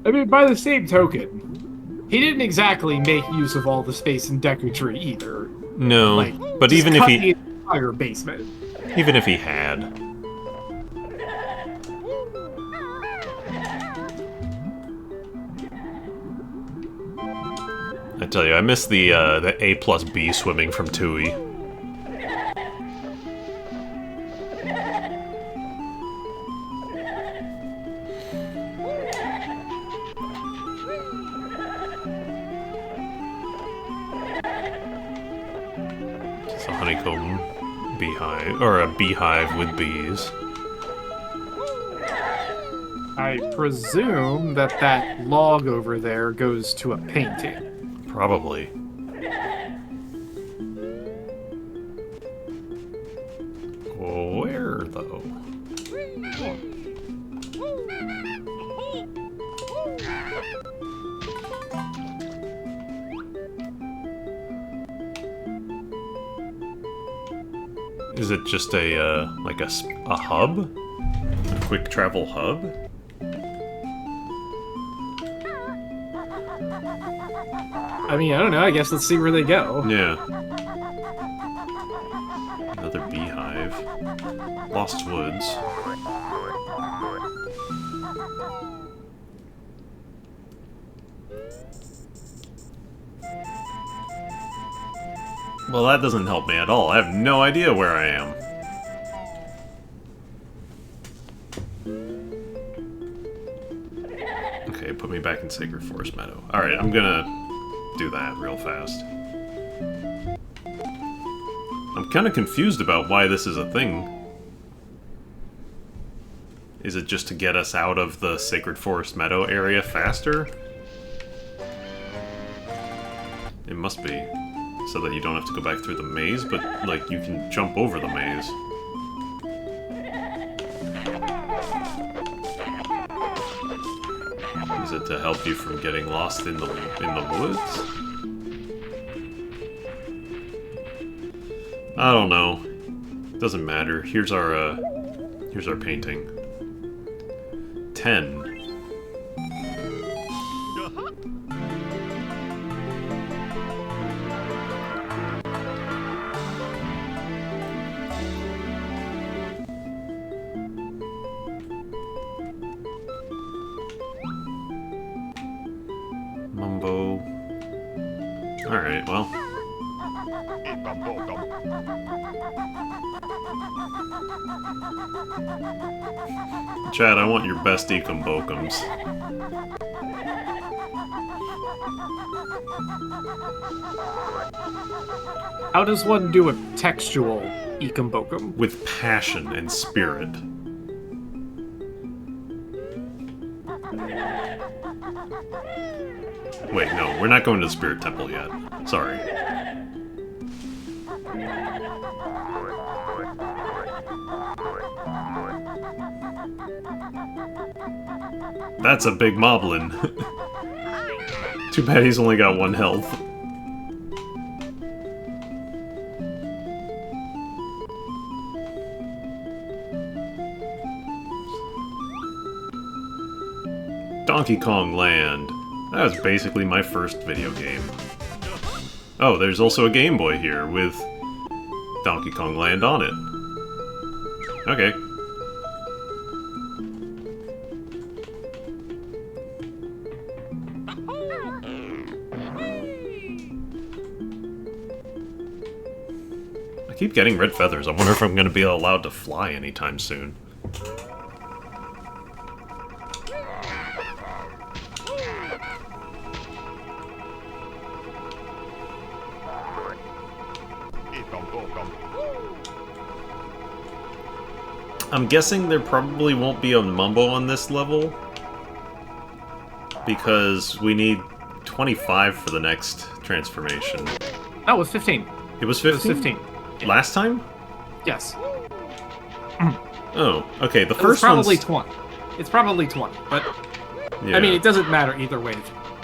I mean, by the same token, he didn't exactly make use of all the space in Deku Tree either. No, Like, but just even if cut he... the entire basement. Even if he had... I tell you, I miss the A plus B swimming from Tui. It's a honeycomb beehive, or a beehive with bees. I presume that that log over there goes to a painting. Probably. Where, though? Is it just a, like a hub? A quick travel hub? I mean, I don't know. I guess let's see where they go. Yeah. Another beehive. Lost Woods. Well, that doesn't help me at all. I have no idea where I am. Okay, put me back in Sacred Forest Meadow. Alright, I'm gonna do that real fast. I'm kind of confused about why this is a thing. Is it just to get us out of the Sacred Forest Meadow area faster? It must be. So that you don't have to go back through the maze, but, like, you can jump over the maze. Is it to help you from getting lost in the woods? I don't know. Doesn't matter. Here's our painting. 10. Mumbo. Alright, well. Chad, I want your best Ecumbochums. How does one do a textual Ecumbochum? With passion and spirit. Wait, no, we're not going to the Spirit Temple yet. Sorry. That's a big moblin. Too bad he's only got 1 health. Donkey Kong Land. That was basically my first video game. Oh, there's also a Game Boy here with Donkey Kong Land on it. Okay. I keep getting red feathers. I wonder if I'm going to be allowed to fly anytime soon. I'm guessing there probably won't be a Mumbo on this level, because we need 25 for the next transformation. Oh, it was 15. It was 15? It was 15. Yeah. Last time? Yes. Oh, okay, the It's first probably one's... 20. It's probably 20, but... Yeah. I mean, it doesn't matter either way.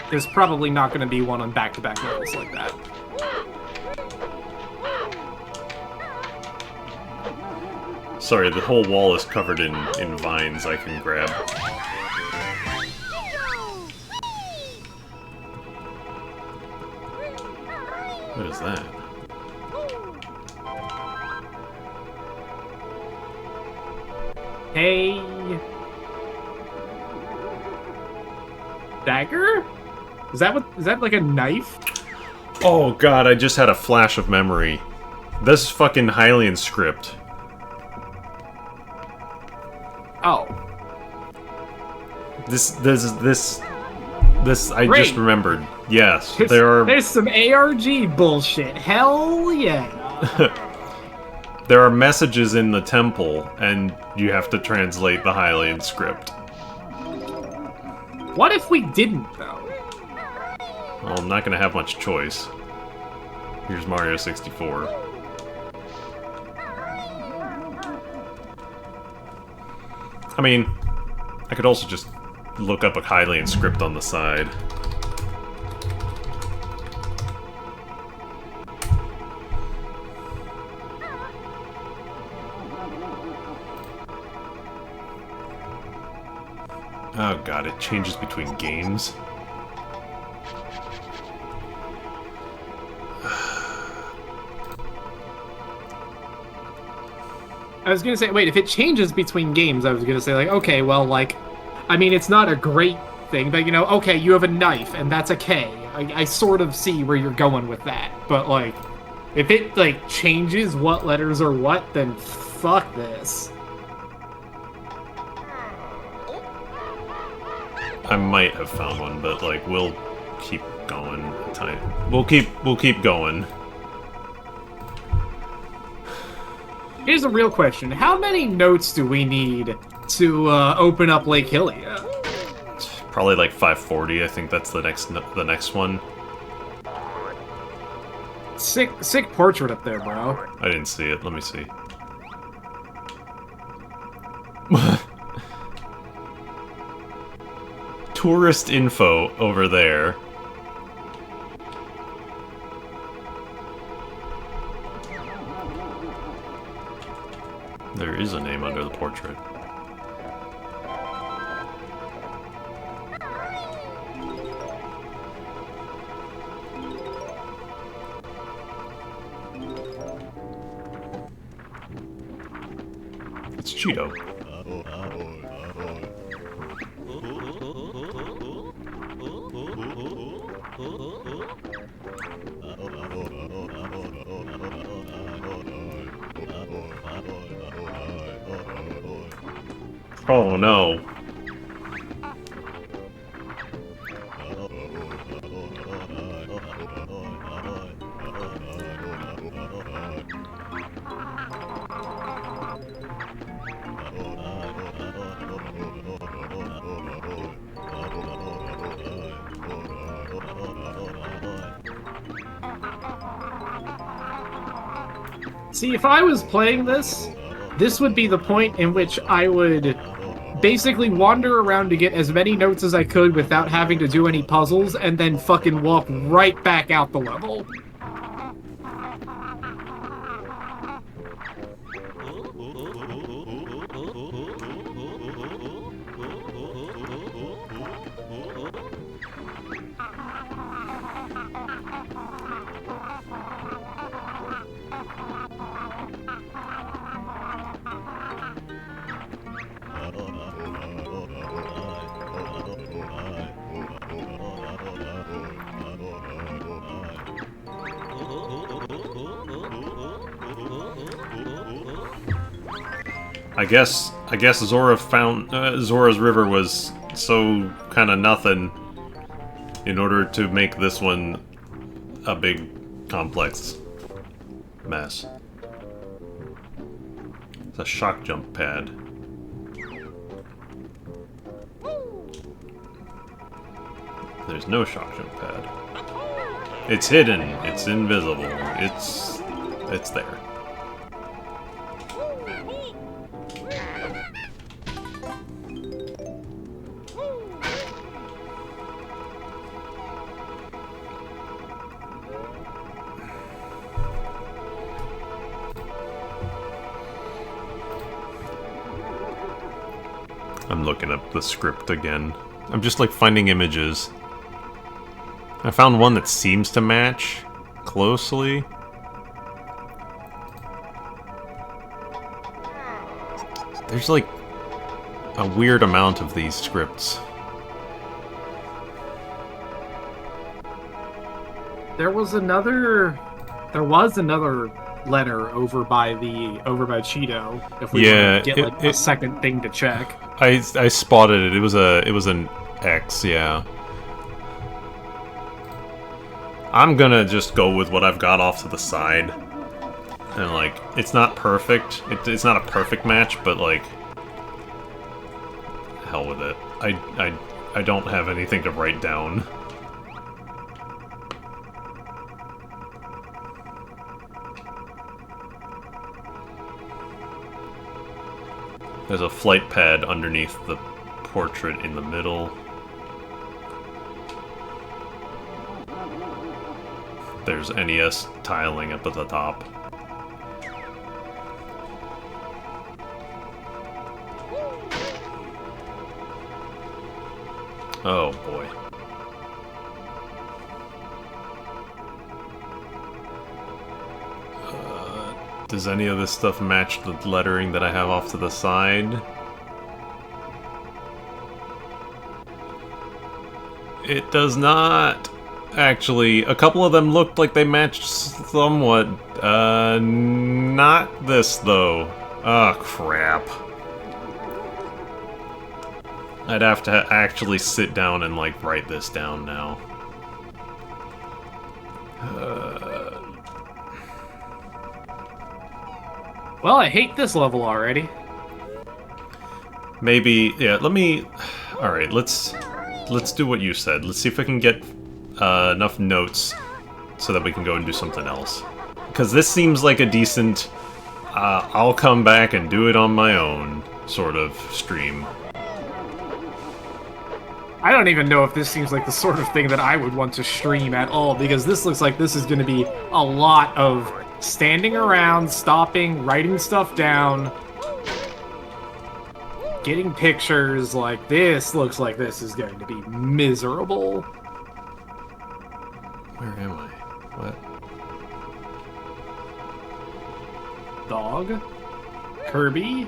There's probably not going to be one on back-to-back levels like that. Sorry, the whole wall is covered in vines I can grab. What is that? Hey... Dagger? Is that like a knife? Oh god, I just had a flash of memory. This fucking Hylian script. Oh. This I Great. just remembered. Yes, there's some ARG bullshit. Hell yeah. there are messages in the temple, and you have to translate the Hylian script. What if we didn't, though? Well, I'm not gonna have much choice. Here's Mario 64. I mean, I could also just look up a Hylian script on the side. Oh god, it changes between games. I was gonna say, wait, if it changes between games, I was gonna say, like, okay, well, like, I mean, it's not a great thing, but, you know, okay, you have a knife, and that's a K. I sort of see where you're going with that, but, like, if it, like, changes what letters are what, then fuck this. I might have found one, but like we'll keep going. We'll keep going. Here's a real question: how many notes do we need to open up Lake Hylia? Probably like 540. I think that's the next one. Sick portrait up there, bro. I didn't see it. Let me see. Tourist info over there. There is a name under the portrait. It's Cheeto. Oh no. See, if I was playing this, this would be the point in which I would basically wander around to get as many notes as I could without having to do any puzzles, and then fucking walk right back out the level. I guess Zora found Zora's River was so kind of nothing in order to make this one a big complex mess. It's a shock jump pad. There's no shock jump pad. It's hidden. It's invisible. It's there. I'm looking up the script again. I'm just like finding images. I found one that seems to match closely. There's like a weird amount of these scripts. There was another letter over by Cheeto. If we want to get a second thing to check. I spotted it. It was an X, yeah. I'm gonna just go with what I've got off to the side. And like, it's not perfect. It's not a perfect match, but like, hell with it. I don't have anything to write down. There's a flight pad underneath the portrait in the middle. There's NES tiling up at the top. Oh boy. Does any of this stuff match the lettering that I have off to the side? It does not. Actually, a couple of them looked like they matched somewhat. Not this, though. Oh, crap. I'd have to actually sit down and, like, write this down now. Well, I hate this level already. Maybe, yeah, let me... Alright, let's do what you said. Let's see if I can get enough notes so that we can go and do something else. Because this seems like a decent, I'll come back and do it on my own sort of stream. I don't even know if this seems like the sort of thing that I would want to stream at all, because this looks like this is going to be a lot of standing around, stopping, writing stuff down, getting pictures. Like, this looks like this is going to be miserable. Where am I? What? Dog? Kirby?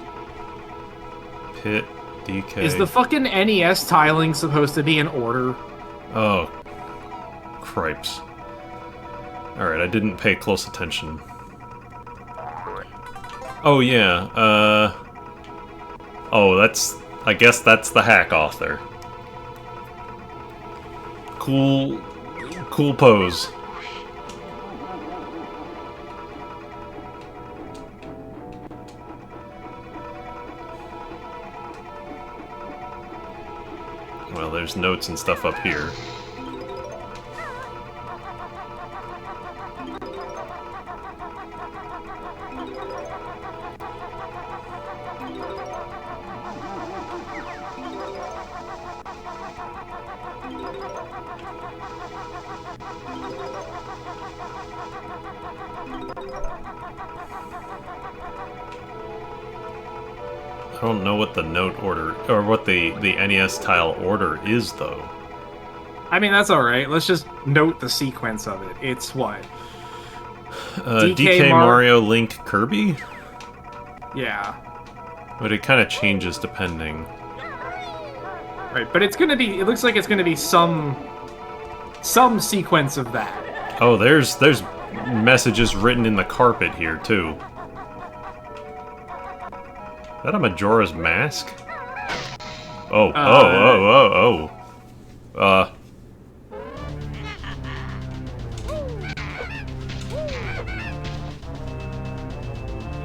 Pit? DK? Is the fucking NES tiling supposed to be in order? Oh. Cripes. Alright, I didn't pay close attention. Oh, yeah, oh, I guess that's the hack author. Cool pose. Well, there's notes and stuff up here. I don't know what the note order, or what the NES tile order is, though. I mean, that's alright. Let's just note the sequence of it. It's what? DK Mario, Link, Kirby? Yeah. But it kind of changes depending. Right, but it's gonna be, it looks like it's gonna be some sequence of that. Oh, there's messages written in the carpet here, too. Is that a Majora's Mask? Oh,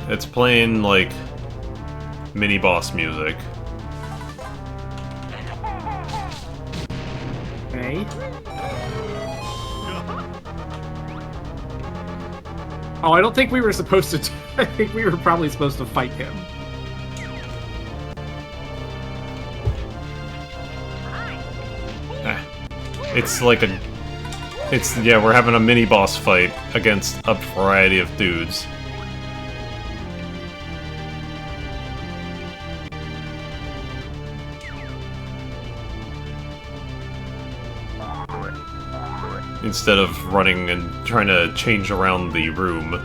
It's playing, like, mini-boss music. Okay. Oh, I don't think we were supposed to... I think we were probably supposed to fight him. It's like a... It's... Yeah, we're having a mini-boss fight against a variety of dudes. Instead of running and trying to change around the room.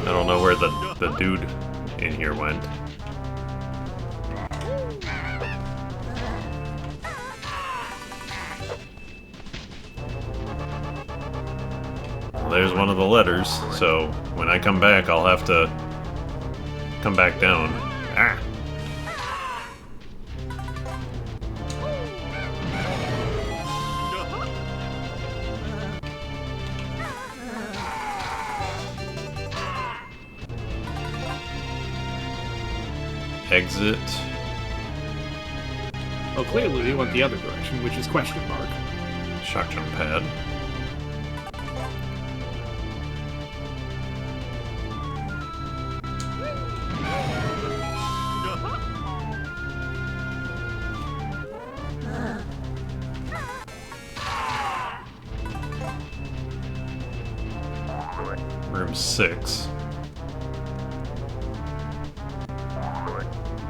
I don't know where the dude in here went. There's one of the letters, so when I come back, I'll have to come back down. Ah! Exit. Oh, clearly we went the other direction, which is question mark. Shock jump pad. Room 6.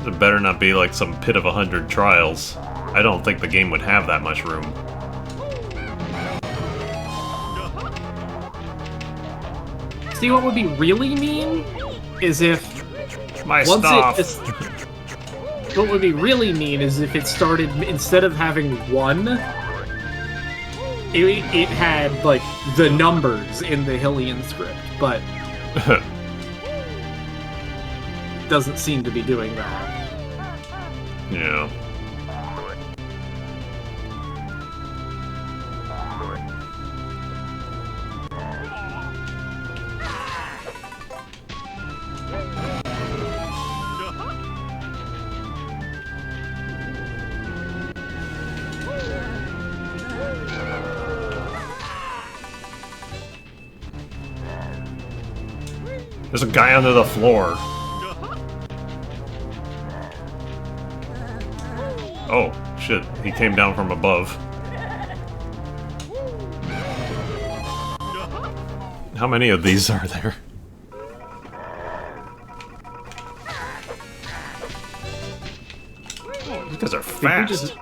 It better not be like some pit of 100 trials. I don't think the game would have that much room. See, what would be really mean is if... My stuff! What would be really mean is if it started, instead of having one, it had, like, the numbers in the Hylian script, but... doesn't seem to be doing that. Yeah. There's a guy under the floor. Oh, shit. He came down from above. How many of these are there? These guys are fast.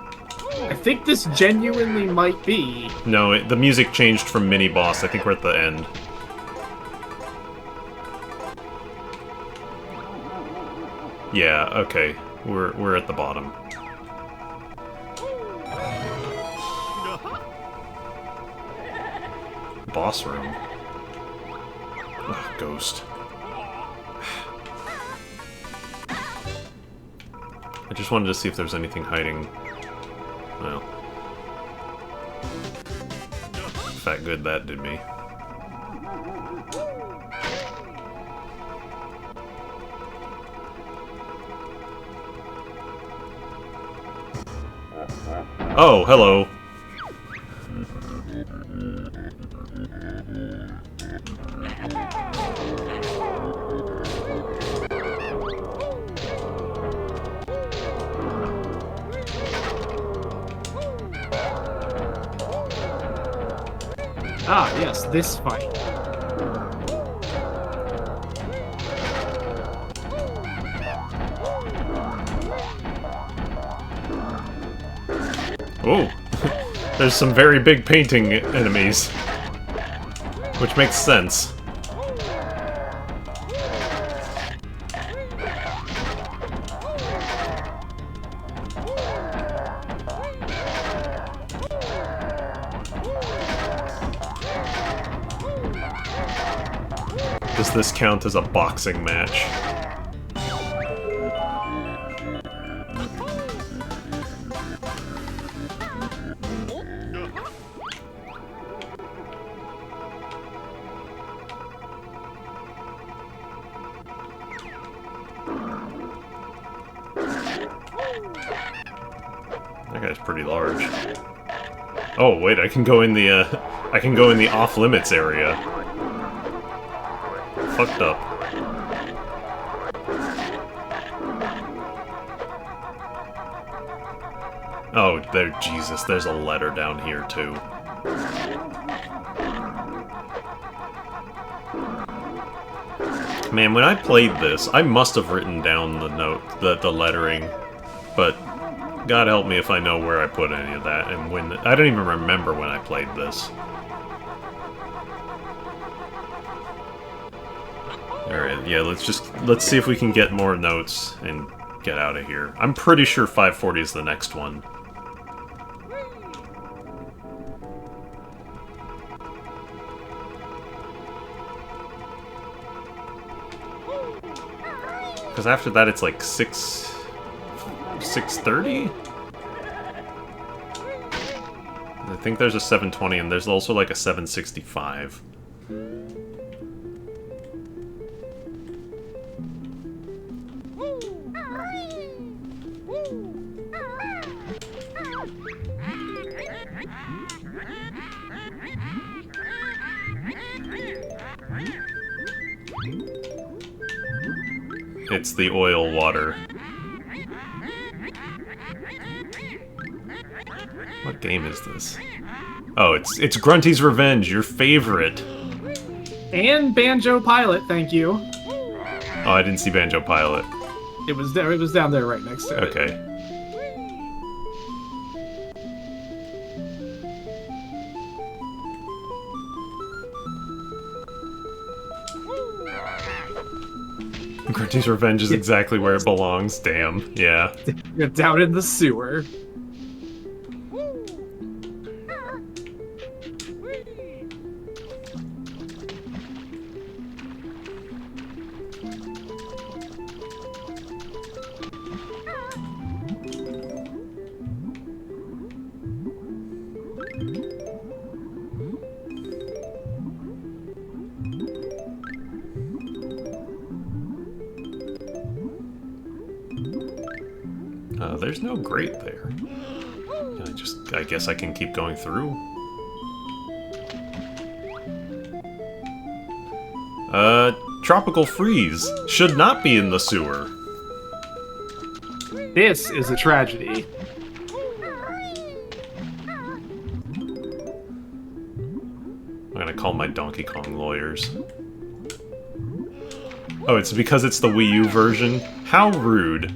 I think this genuinely might be... No, the music changed from mini-boss. I think we're at the end. Yeah, okay. We're at the bottom. Boss room. Ugh, ghost. I just wanted to see if there's anything hiding. Well. Fat good that did me. Oh, hello. Ah, yes, this fight. Oh, there's some very big painting enemies, which makes sense. Does this count as a boxing match? That guy's pretty large. Oh wait, I can go in the off limits area. Fucked up. Oh, there, Jesus, there's a letter down here too. Man, when I played this, I must have written down the lettering, but God help me if I know where I put any of that, and when I don't even remember when I played this. Alright, yeah, let's see if we can get more notes and get out of here. I'm pretty sure 540 is the next one. Because after that it's like 6:30? I think there's a 720 and there's also like a 765. It's the oil water. What game is this? Oh, it's Grunty's Revenge, your favorite. And Banjo Pilot, thank you. Oh, I didn't see Banjo Pilot. It was there. It was down there, right next to it. Okay. Grunty's Revenge is exactly where it belongs. Damn. Yeah. You're down in the sewer. There's no grate there. I guess I can keep going through. Tropical Freeze should not be in the sewer. This is a tragedy. I'm gonna call my Donkey Kong lawyers. Oh, it's because it's the Wii U version? How rude.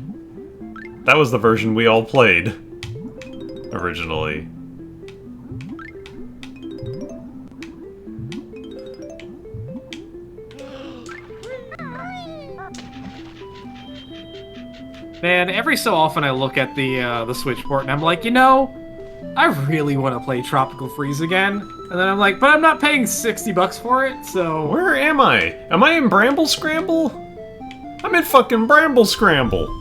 That was the version we all played originally. Man, every so often I look at the Switch port and I'm like, you know, I really want to play Tropical Freeze again. And then I'm like, but I'm not paying $60 for it, so... Where am I? Am I in Bramble Scramble? I'm in fucking Bramble Scramble!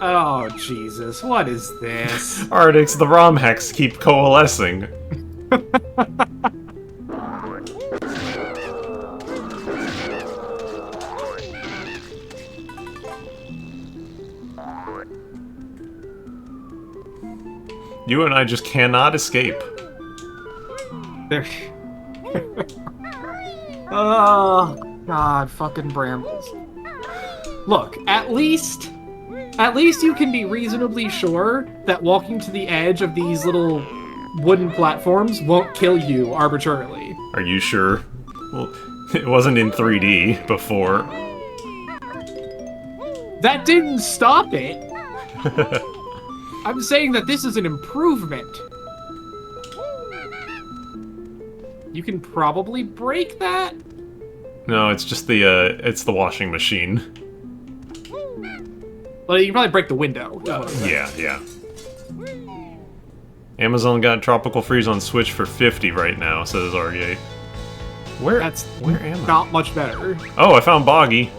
Oh, Jesus, what is this? Ardix, the ROM hacks keep coalescing. You and I just cannot escape. There. Oh, God, fucking brambles. Look, at least you can be reasonably sure that walking to the edge of these little wooden platforms won't kill you arbitrarily. Are you sure? Well, it wasn't in 3D before. That didn't stop it! I'm saying that this is an improvement. You can probably break that? No, it's just it's the washing machine. Well, you can probably break the window. Yeah. Amazon got Tropical Freeze on Switch for $50 right now, says RJ. Where am I? Not much better. Oh, I found Boggy.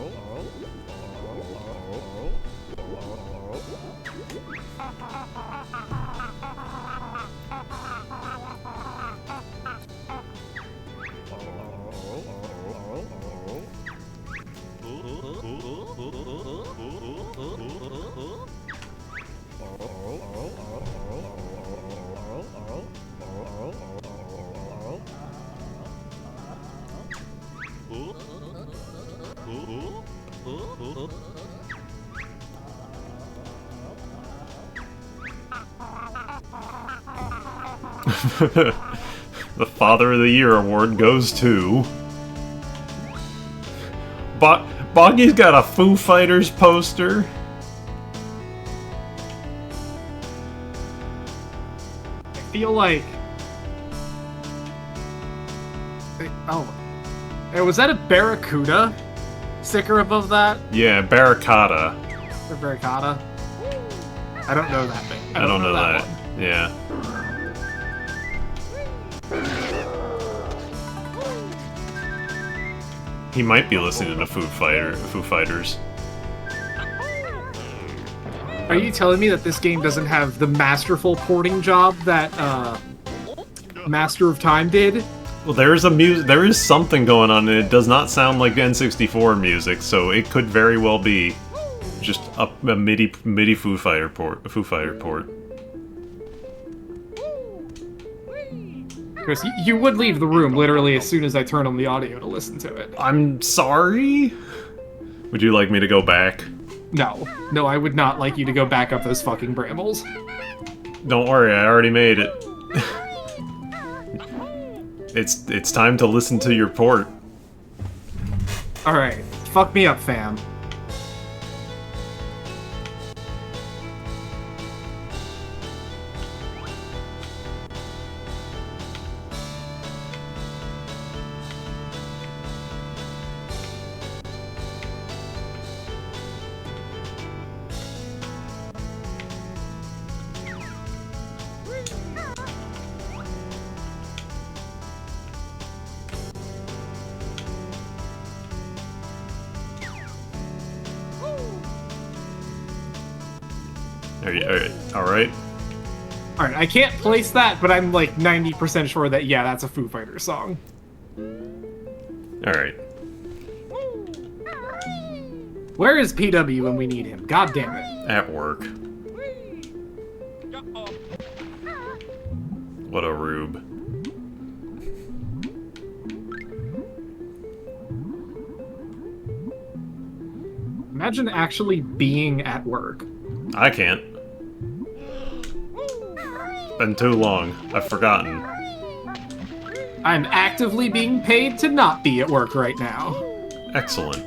The Father of the Year award goes to... Boggy's got a Foo Fighters poster. I feel like... Oh. Was that a Barracuda sticker above that? Yeah, Barricada. Or Barricada? I don't know that thing. I don't know that. one. Yeah. He might be listening to Foo Fighters. Are you telling me that this game doesn't have the masterful porting job that Master of Time did? Well, there is something going on, and it does not sound like N64 music, so it could very well be just a MIDI Foo Fighter port. Chris, you would leave the room literally as soon as I turn on the audio to listen to it. I'm sorry? Would you like me to go back? No. No, I would not like you to go back up those fucking brambles. Don't worry, I already made it. It's time to listen to your port. Alright, fuck me up, fam. Alright. Alright, I can't place that, but I'm like 90% sure that, yeah, that's a Foo Fighters song. Alright. Where is PW when we need him? God damn it. At work. What a rube. Imagine actually being at work. I can't. Been too long. I've forgotten. I'm actively being paid to not be at work right now. Excellent.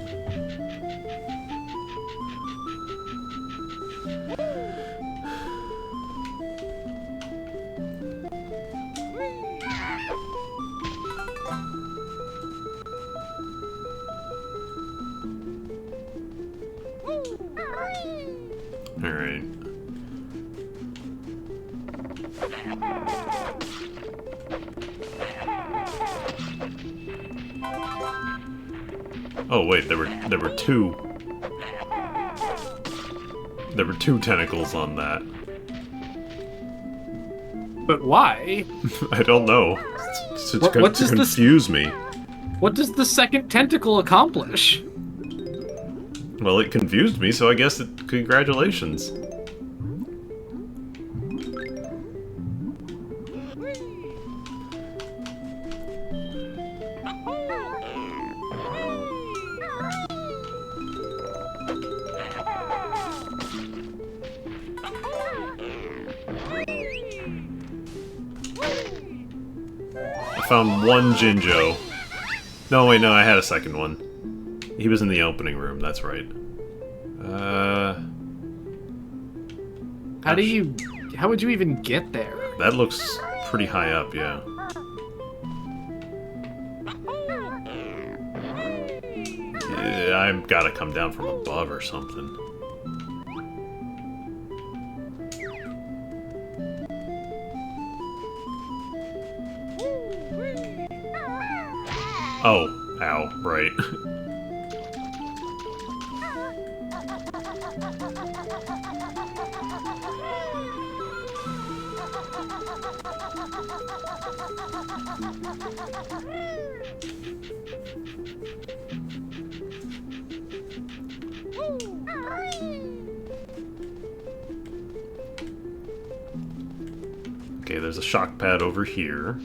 Alright. Oh wait, there were two. There were two tentacles on that. But why? I don't know. It's to confuse me. What does the second tentacle accomplish? Well, it confused me, so I guess congratulations. I found one Jinjo. No, wait, no, I had a second one. He was in the opening room, that's right. How would you even get there? That looks pretty high up, yeah. Yeah, I've gotta come down from above or something. Oh, ow, right. Okay, there's a shock pad over here.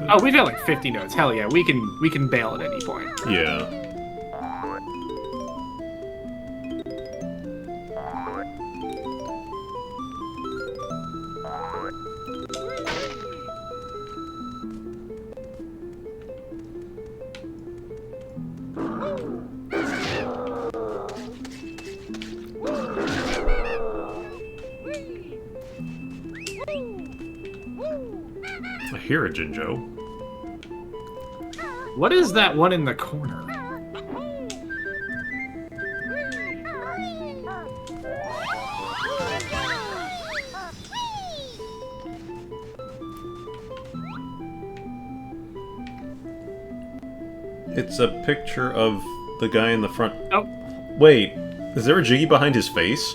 Oh, we've got like 50 notes. Hell yeah, we can bail at any point. Yeah. I hear a Jinjo. What is that one in the corner? It's a picture of the guy in the front. Oh, Wait, is there a Jiggy behind his face?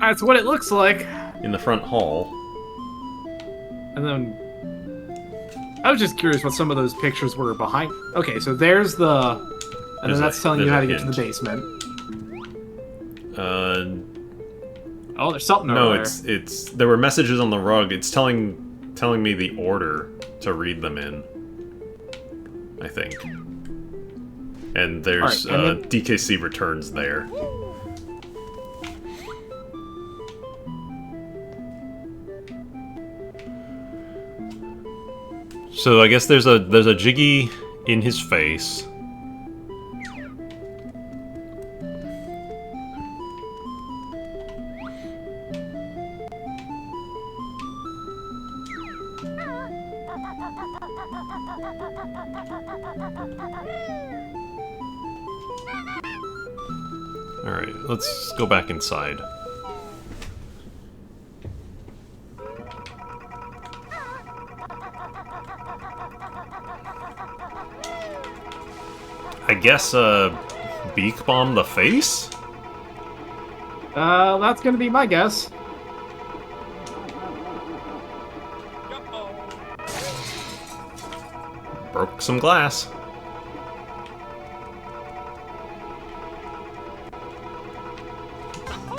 that's what it looks like. In the front hall. And then I was just curious what some of those pictures were behind. Okay, so there's the, and then that's telling you how to get to the basement. Oh, there's something over there. No, it's there were messages on the rug. It's telling me the order to read them in. I think. And there's All right, and then... DKC returns there. So I guess there's a Jiggy in his face. Alright, let's go back inside. I guess, Beak Bomb the face? That's gonna be my guess. Broke some glass.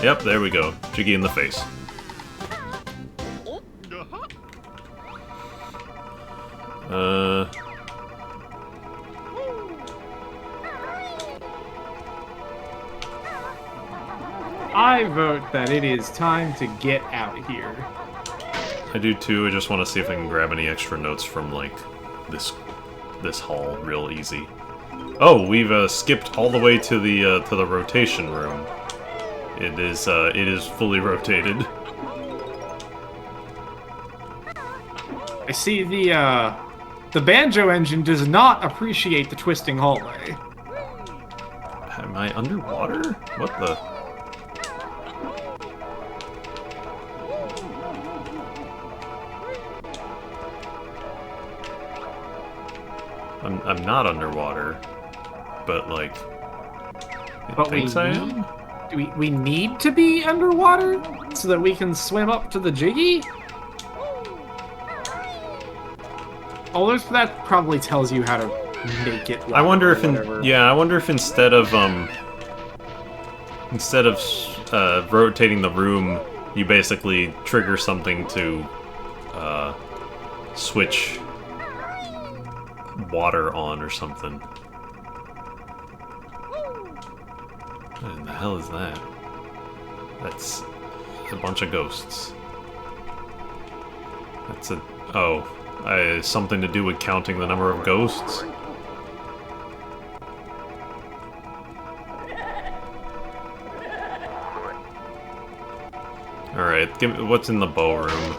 Yep, there we go. Jiggy in the face. I vote that it is time to get out here. I do too. I just want to see if I can grab any extra notes from, like, this hall real easy. Oh, we've skipped all the way to the rotation room. It is fully rotated. I see the Banjo engine does not appreciate the twisting hallway. Am I underwater? What the? I'm not underwater, but like, But thinks I am? We need to be underwater so that we can swim up to the Jiggy? Oh, that probably tells you how to make it. I wonder if I wonder if instead of rotating the room, you basically trigger something to switch water on or something. What in the hell is that? That's a bunch of ghosts. That's something to do with counting the number of ghosts? Alright, give me what's in the bow room.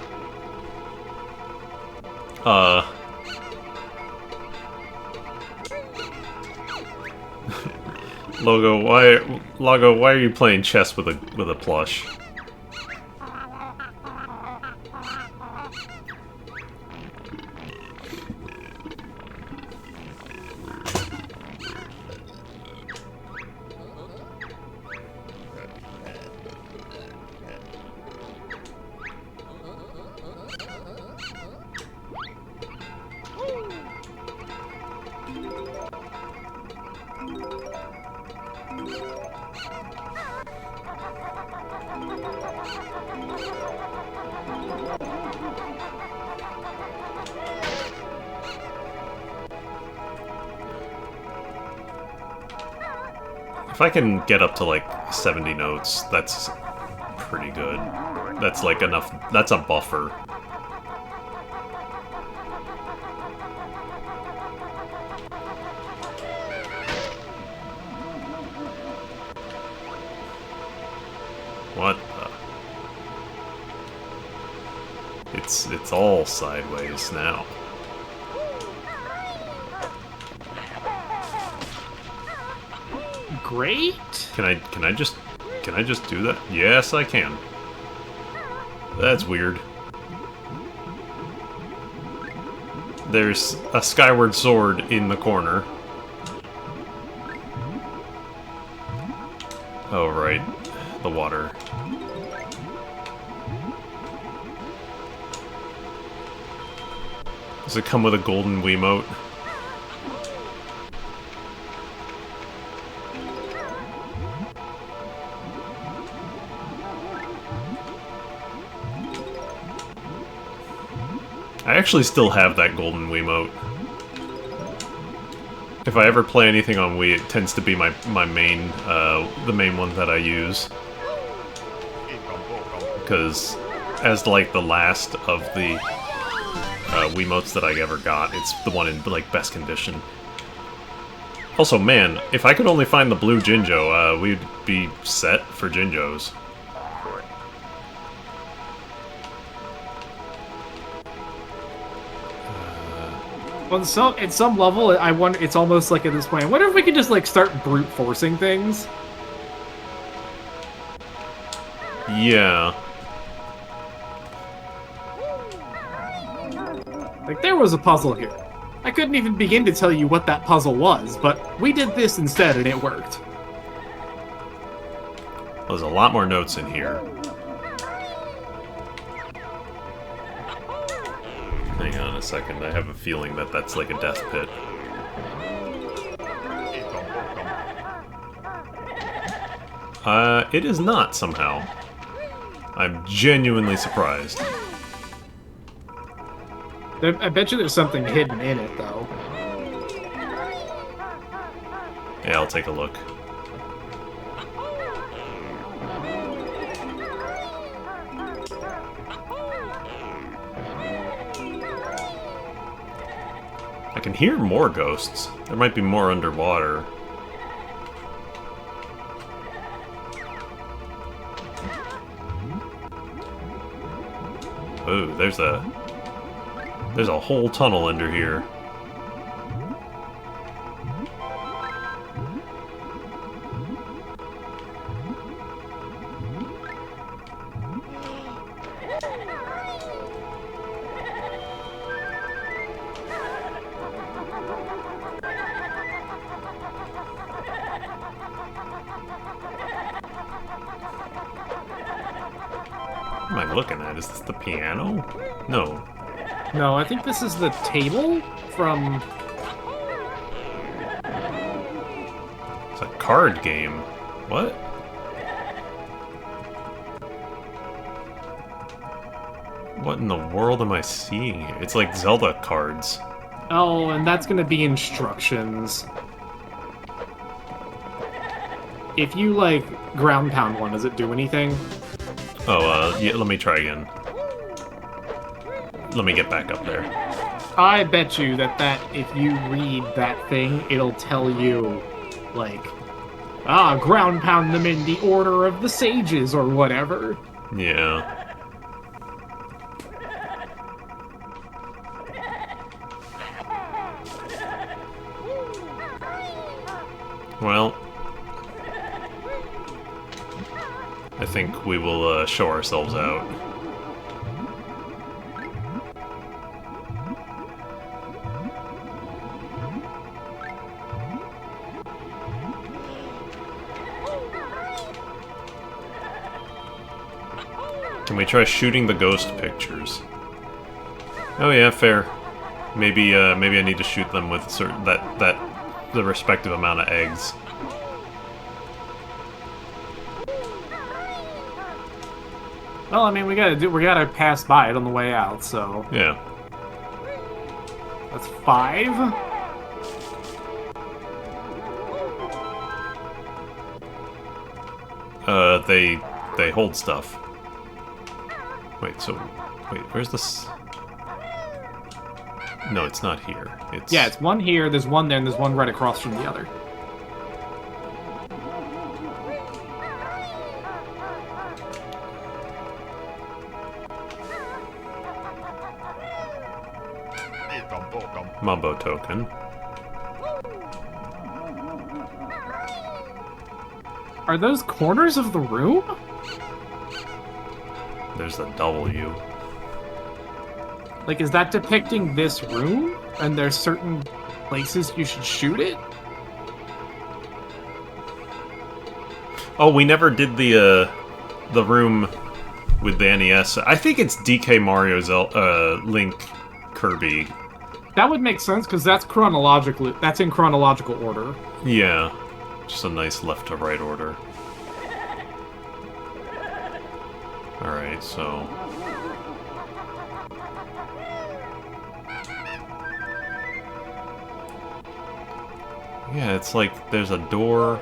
Logo, why are you playing chess with a plush? If I can get up to like 70 notes, that's pretty good. That's like enough. That's a buffer. What the? It's all sideways now. Great. Can I just do that? Yes, I can. That's weird. There's a skyward sword in the corner. Oh, right. The water. Does it come with a golden Wiimote? I actually still have that golden Wiimote. If I ever play anything on Wii, it tends to be my main, the main one that I use. Because as like the last of the Wiimotes that I ever got, it's the one in like best condition. Also, man, if I could only find the blue Jinjo, we'd be set for Jinjos. On at some level, I wonder. It's almost like at this point, I wonder if we could just like start brute forcing things. Yeah. Like there was a puzzle here. I couldn't even begin to tell you what that puzzle was, but we did this instead, and it worked. There's a lot more notes in here. Hang on a second, I have a feeling that that's like a death pit. It is not, somehow. I'm genuinely surprised. I bet you there's something hidden in it, though. Yeah, I'll take a look. I can hear more ghosts. There might be more underwater. Ooh, there's a whole tunnel under here. What am I looking at? Is this the piano? No. No, I think this is the table from... It's a card game. What? What in the world am I seeing here? It's like Zelda cards. Oh, and that's gonna be instructions. If you, like, ground pound one, does it do anything? Oh, yeah, let me try again. Let me get back up there. I bet you that if you read that thing, it'll tell you, like, ground pound them in the order of the sages or whatever. Yeah. Well, I think we will show ourselves out. Can we try shooting the ghost pictures? Oh yeah, fair. Maybe maybe I need to shoot them with certain the respective amount of eggs. Well, I mean, we gotta pass by it on the way out, so Yeah. that's 5. They hold stuff. Wait, where's this? No, it's not here. Yeah, it's one here, there's one there, and there's one right across from the other. Mumbo token. Are those corners of the room? There's the W. Like, is that depicting this room? And there's certain places you should shoot it? Oh, we never did the room with the NES. I think it's DK Mario's Link Kirby. That would make sense, because that's in chronological order. Yeah. Just a nice left to right order. Alright, so... Yeah, it's like there's a door.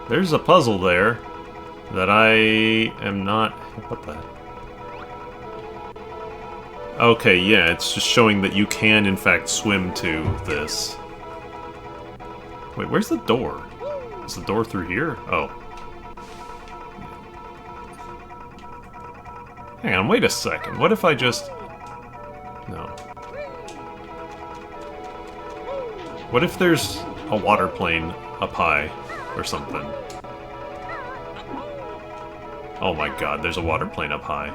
There's a puzzle there that I am not... What the... Okay, yeah, it's just showing that you can, in fact, swim to this. Wait, where's the door? Is the door through here? Oh. Hang on, wait a second. What if I just... No. What if there's a water plane up high or something? Oh my god, there's a water plane up high.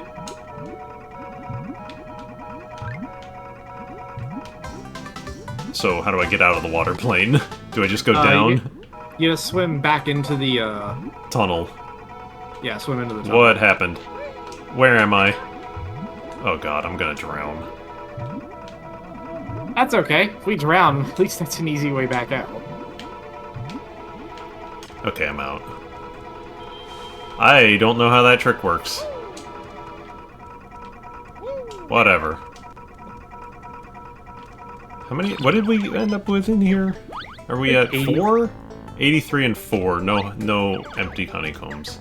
So, how do I get out of the water plane? Do I just go down? You just swim back into the, tunnel. Yeah, swim into the tunnel. What happened? Where am I? Oh god, I'm gonna drown. That's okay. If we drown, at least that's an easy way back out. Okay, I'm out. I don't know how that trick works. Whatever. How many... What did we end up with in here? Are we at 4? 83 and 4. No empty honeycombs.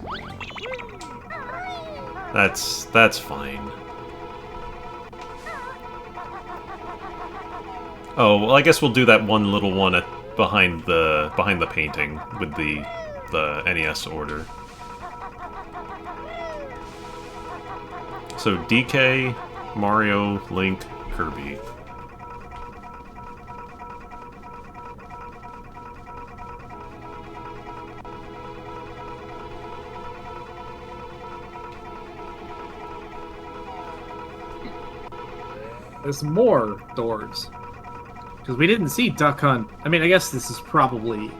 That's fine. Oh, well, I guess we'll do that one little one behind the painting with the NES order. So DK, Mario, Link, Kirby. There's more doors. Because we didn't see Duck Hunt. I mean, I guess this is probably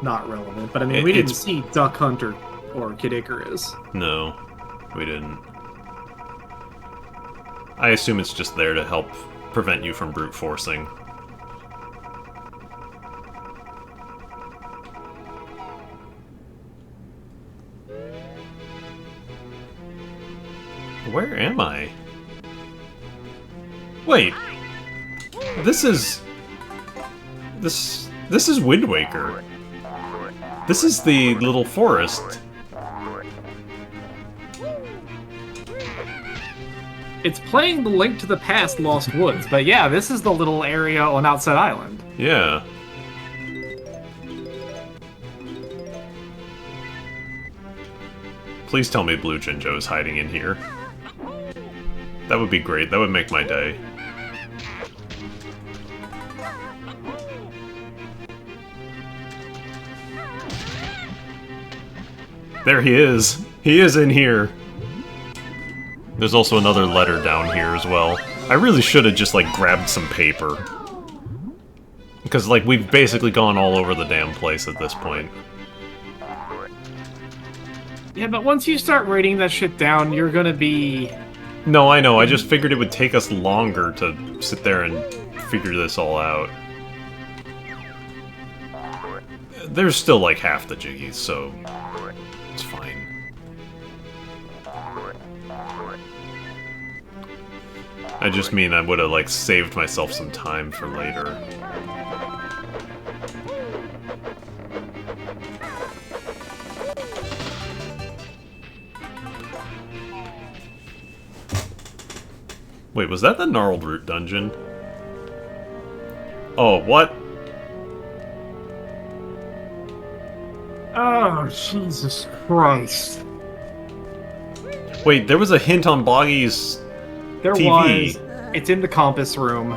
not relevant, but I mean, we didn't see Duck Hunt or Kid Icarus. No, we didn't. I assume it's just there to help prevent you from brute forcing. Where am I? Wait. This is Wind Waker. This is the little forest. It's playing the Link to the Past Lost Woods, but yeah, this is the little area on Outset Island. Yeah. Please tell me Blue Jinjo is hiding in here. That would be great. That would make my day. There he is! He is in here! There's also another letter down here as well. I really should have just, like, grabbed some paper. Because, like, we've basically gone all over the damn place at this point. Yeah, but once you start writing that shit down, you're gonna be... No, I know. I just figured it would take us longer to sit there and figure this all out. there's still like half the Jiggies, so it's fine. I just mean I would have like saved myself some time for later. Wait, was that the Gnarled Root dungeon? Oh, what? Oh, Jesus Christ. Wait, there was a hint on Boggy's There TV. was. It's in the compass room.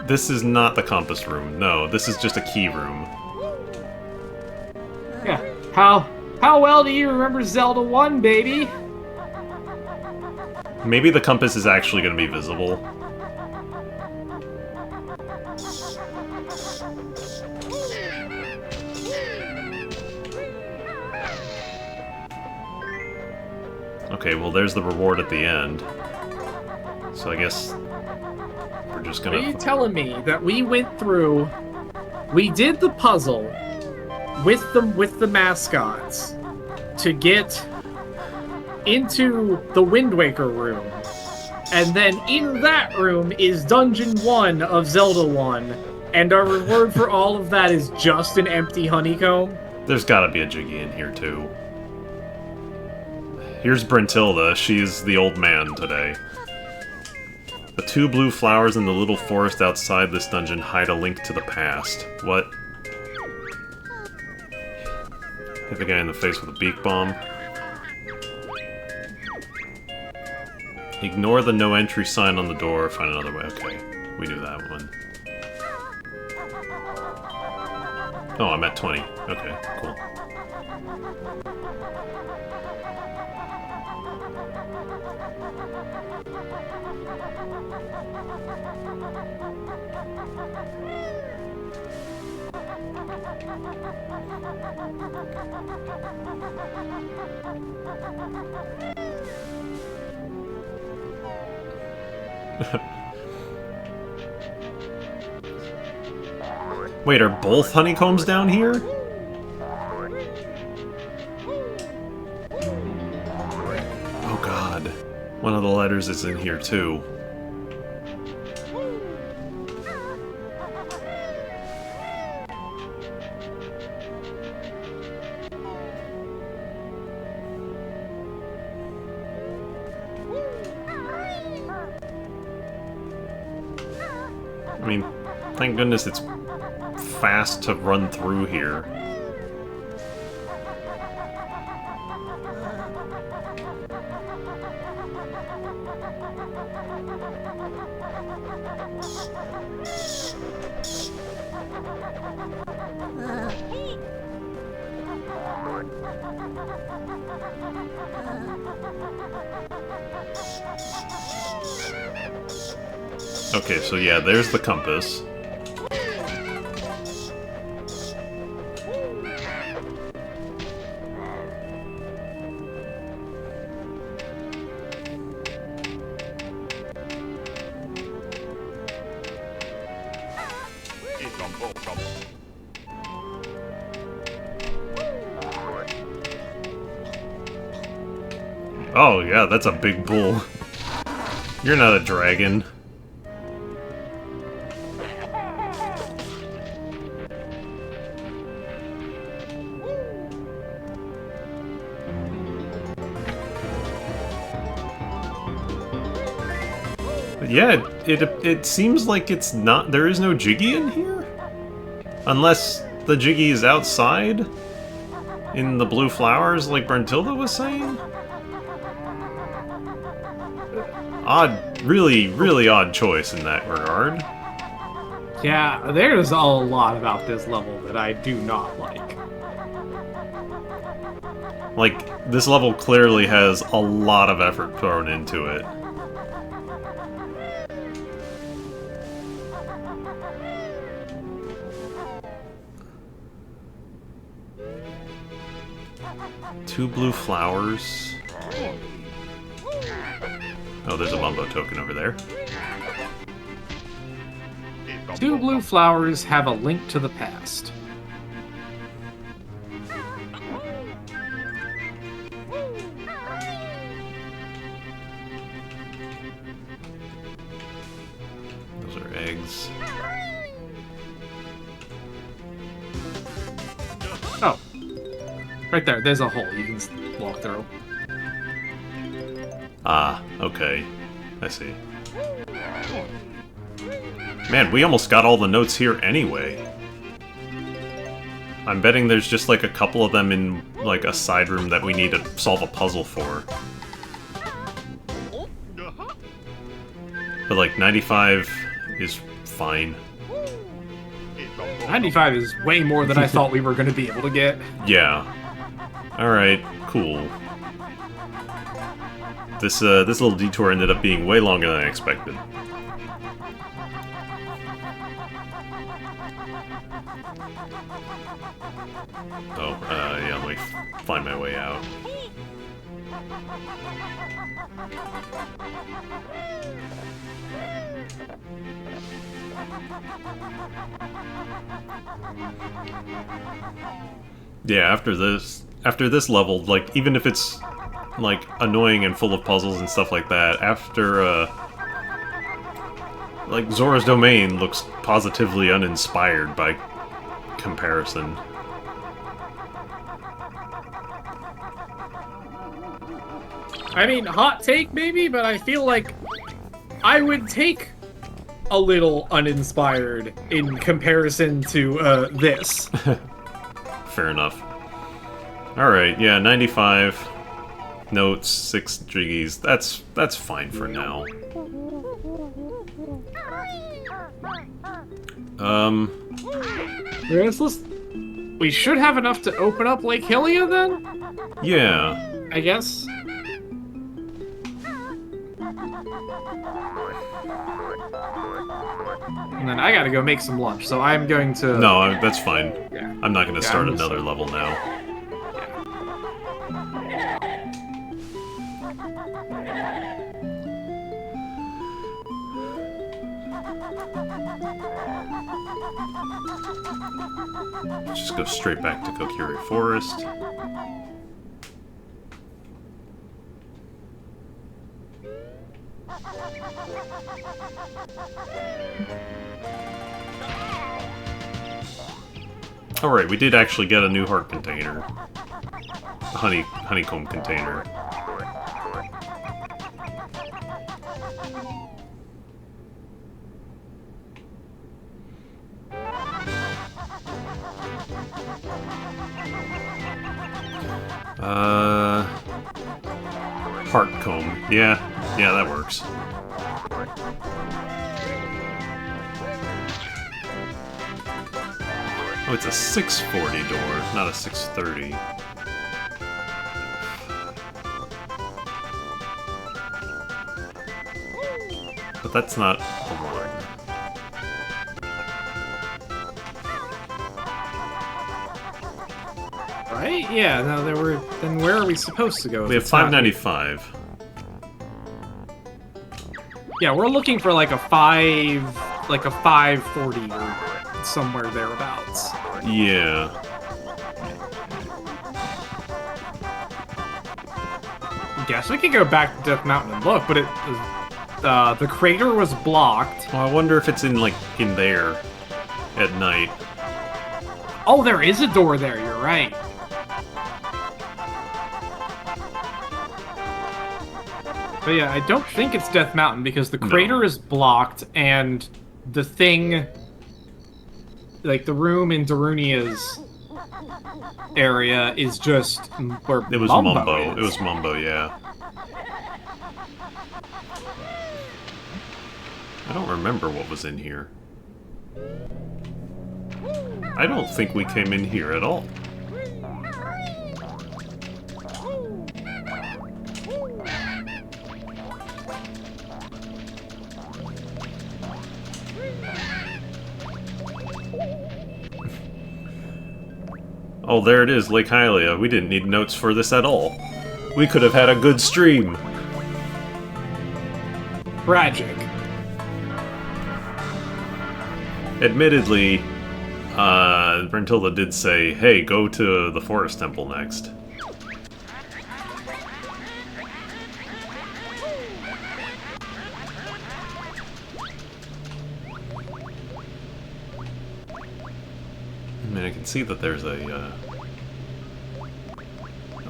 This is not the compass room. No, this is just a key room. Yeah. How well do you remember Zelda 1, baby? Maybe the compass is actually going to be visible. Okay, well there's the reward at the end. So I guess we're just gonna... Are you telling me that we went through... We did the puzzle with the mascots to get into the Wind Waker room, and then in that room is Dungeon 1 of Zelda 1, and our reward for all of that is just an empty honeycomb? There's gotta be a Jiggy in here too. Here's Brentilda, she's the old man today. The 2 blue flowers in the little forest outside this dungeon hide a link to the past. What? Hit the guy in the face with a beak bomb. Ignore the no entry sign on the door, find another way. Okay, we do that one. Oh, I'm at 20. Okay, cool. Wait, are both honeycombs down here? Oh god. One of the letters is in here too. I mean, thank goodness it's fast to run through here. Okay, so yeah, there's the compass. Oh yeah, that's a big bull. You're not a dragon. Yeah, it seems like it's not... There is no Jiggy in here? Unless the Jiggy is outside? In the blue flowers, like Brentilda was saying? Odd, really odd choice in that regard. Yeah, there's a lot about this level that I do not like. Like, this level clearly has a lot of effort thrown into it. Two blue flowers. Oh, there's a Mumbo token over there. 2 blue flowers have a link to the past. is... Oh. Right there. There's a hole you can walk through. Ah, okay. I see. Man, we almost got all the notes here anyway. I'm betting there's just like a couple of them in like a side room that we need to solve a puzzle for. But like 95 is fine. 95 is way more than I thought we were going to be able to get. Yeah. Alright, cool. This little detour ended up being way longer than I expected. Oh, yeah, let me find my way out. Yeah, after this level, like, even if it's, like, annoying and full of puzzles and stuff like that, after, like, Zora's Domain looks positively uninspired by comparison. I mean, hot take maybe, but I feel like I would take a little uninspired in comparison to this. Fair enough. Alright, yeah, 95 notes, 6 jiggies. That's fine for now. We should have enough to open up Lake Hylia then? Yeah. I guess. And then I gotta go make some lunch, so I'm going to... No, that's fine. Yeah. I'm not gonna start another level now. Just go straight back to Kokiri Forest. Alright, we did actually get a new heart container. Honeycomb container. Heart comb. Yeah, that works. Oh, it's a 640 door, not a 630. But that's not the one. Right? Yeah, no, there were... Then where are we supposed to go? We have 595. Yeah, we're looking for like a 540 or somewhere thereabouts. Yeah. Guess we could go back to Death Mountain and look, but the crater was blocked. Well, I wonder if it's in there at night. Oh, there is a door there, you're right. But yeah, I don't think it's Death Mountain because the crater is blocked and the thing, like the room in Darunia's area is just where It was Mumbo. It was Mumbo, yeah. I don't remember what was in here. I don't think we came in here at all. Oh, there it is, Lake Hylia. We didn't need notes for this at all. We could have had a good stream. Tragic. Admittedly, Brentilda did say, hey, go to the Forest Temple next. mean, I can see that there's a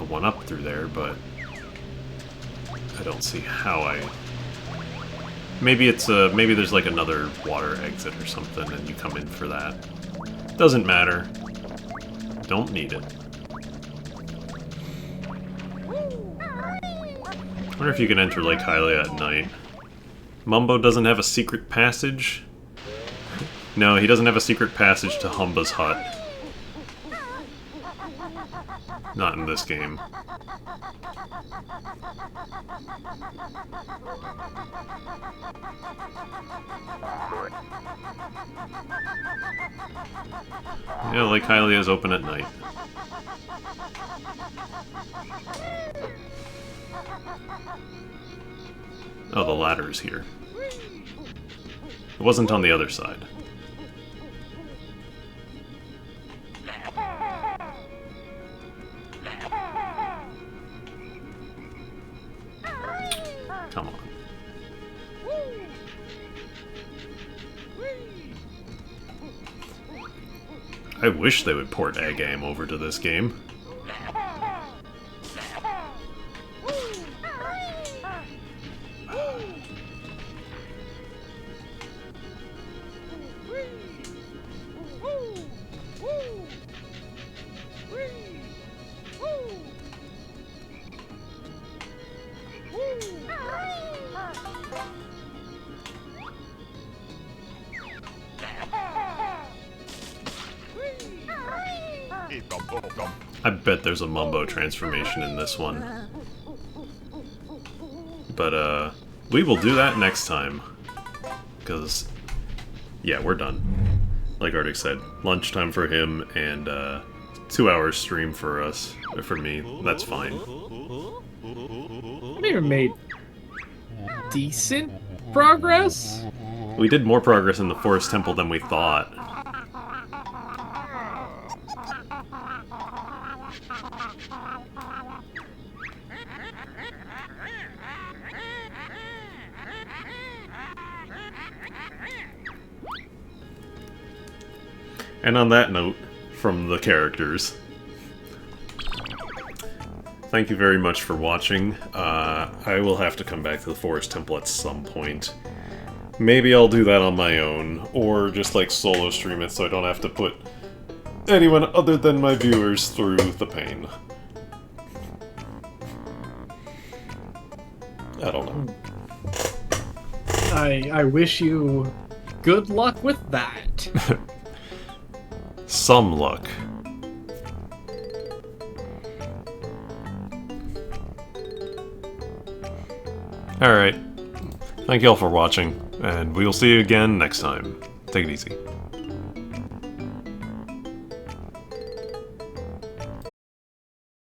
one-up through there, but I don't see how I... Maybe it's maybe there's like another water exit or something, and you come in for that. Doesn't matter. Don't need it. I wonder if you can enter Lake Hylia at night. Mumbo doesn't have a secret passage? No, he doesn't have a secret passage to Humba's hut. Not in this game. Yeah, Lake Hylia is open at night. Oh, the ladder's here. It wasn't on the other side. Come on. I wish they would port Agam over to this game. I bet there's a Mumbo transformation in this one. But, we will do that next time. Because, yeah, we're done. Like Arctic said, lunchtime for him and, 2-hour stream for us, or for me. That's fine. I even made decent progress. We did more progress in the Forest Temple than we thought. And on that note, from the characters, thank you very much for watching. I will have to come back to the Forest Temple at some point. Maybe I'll do that on my own, or just like solo stream it so I don't have to put anyone other than my viewers through the pain. I don't know. I wish you good luck with that. Some luck. Alright. Thank you all for watching, and we will see you again next time. Take it easy.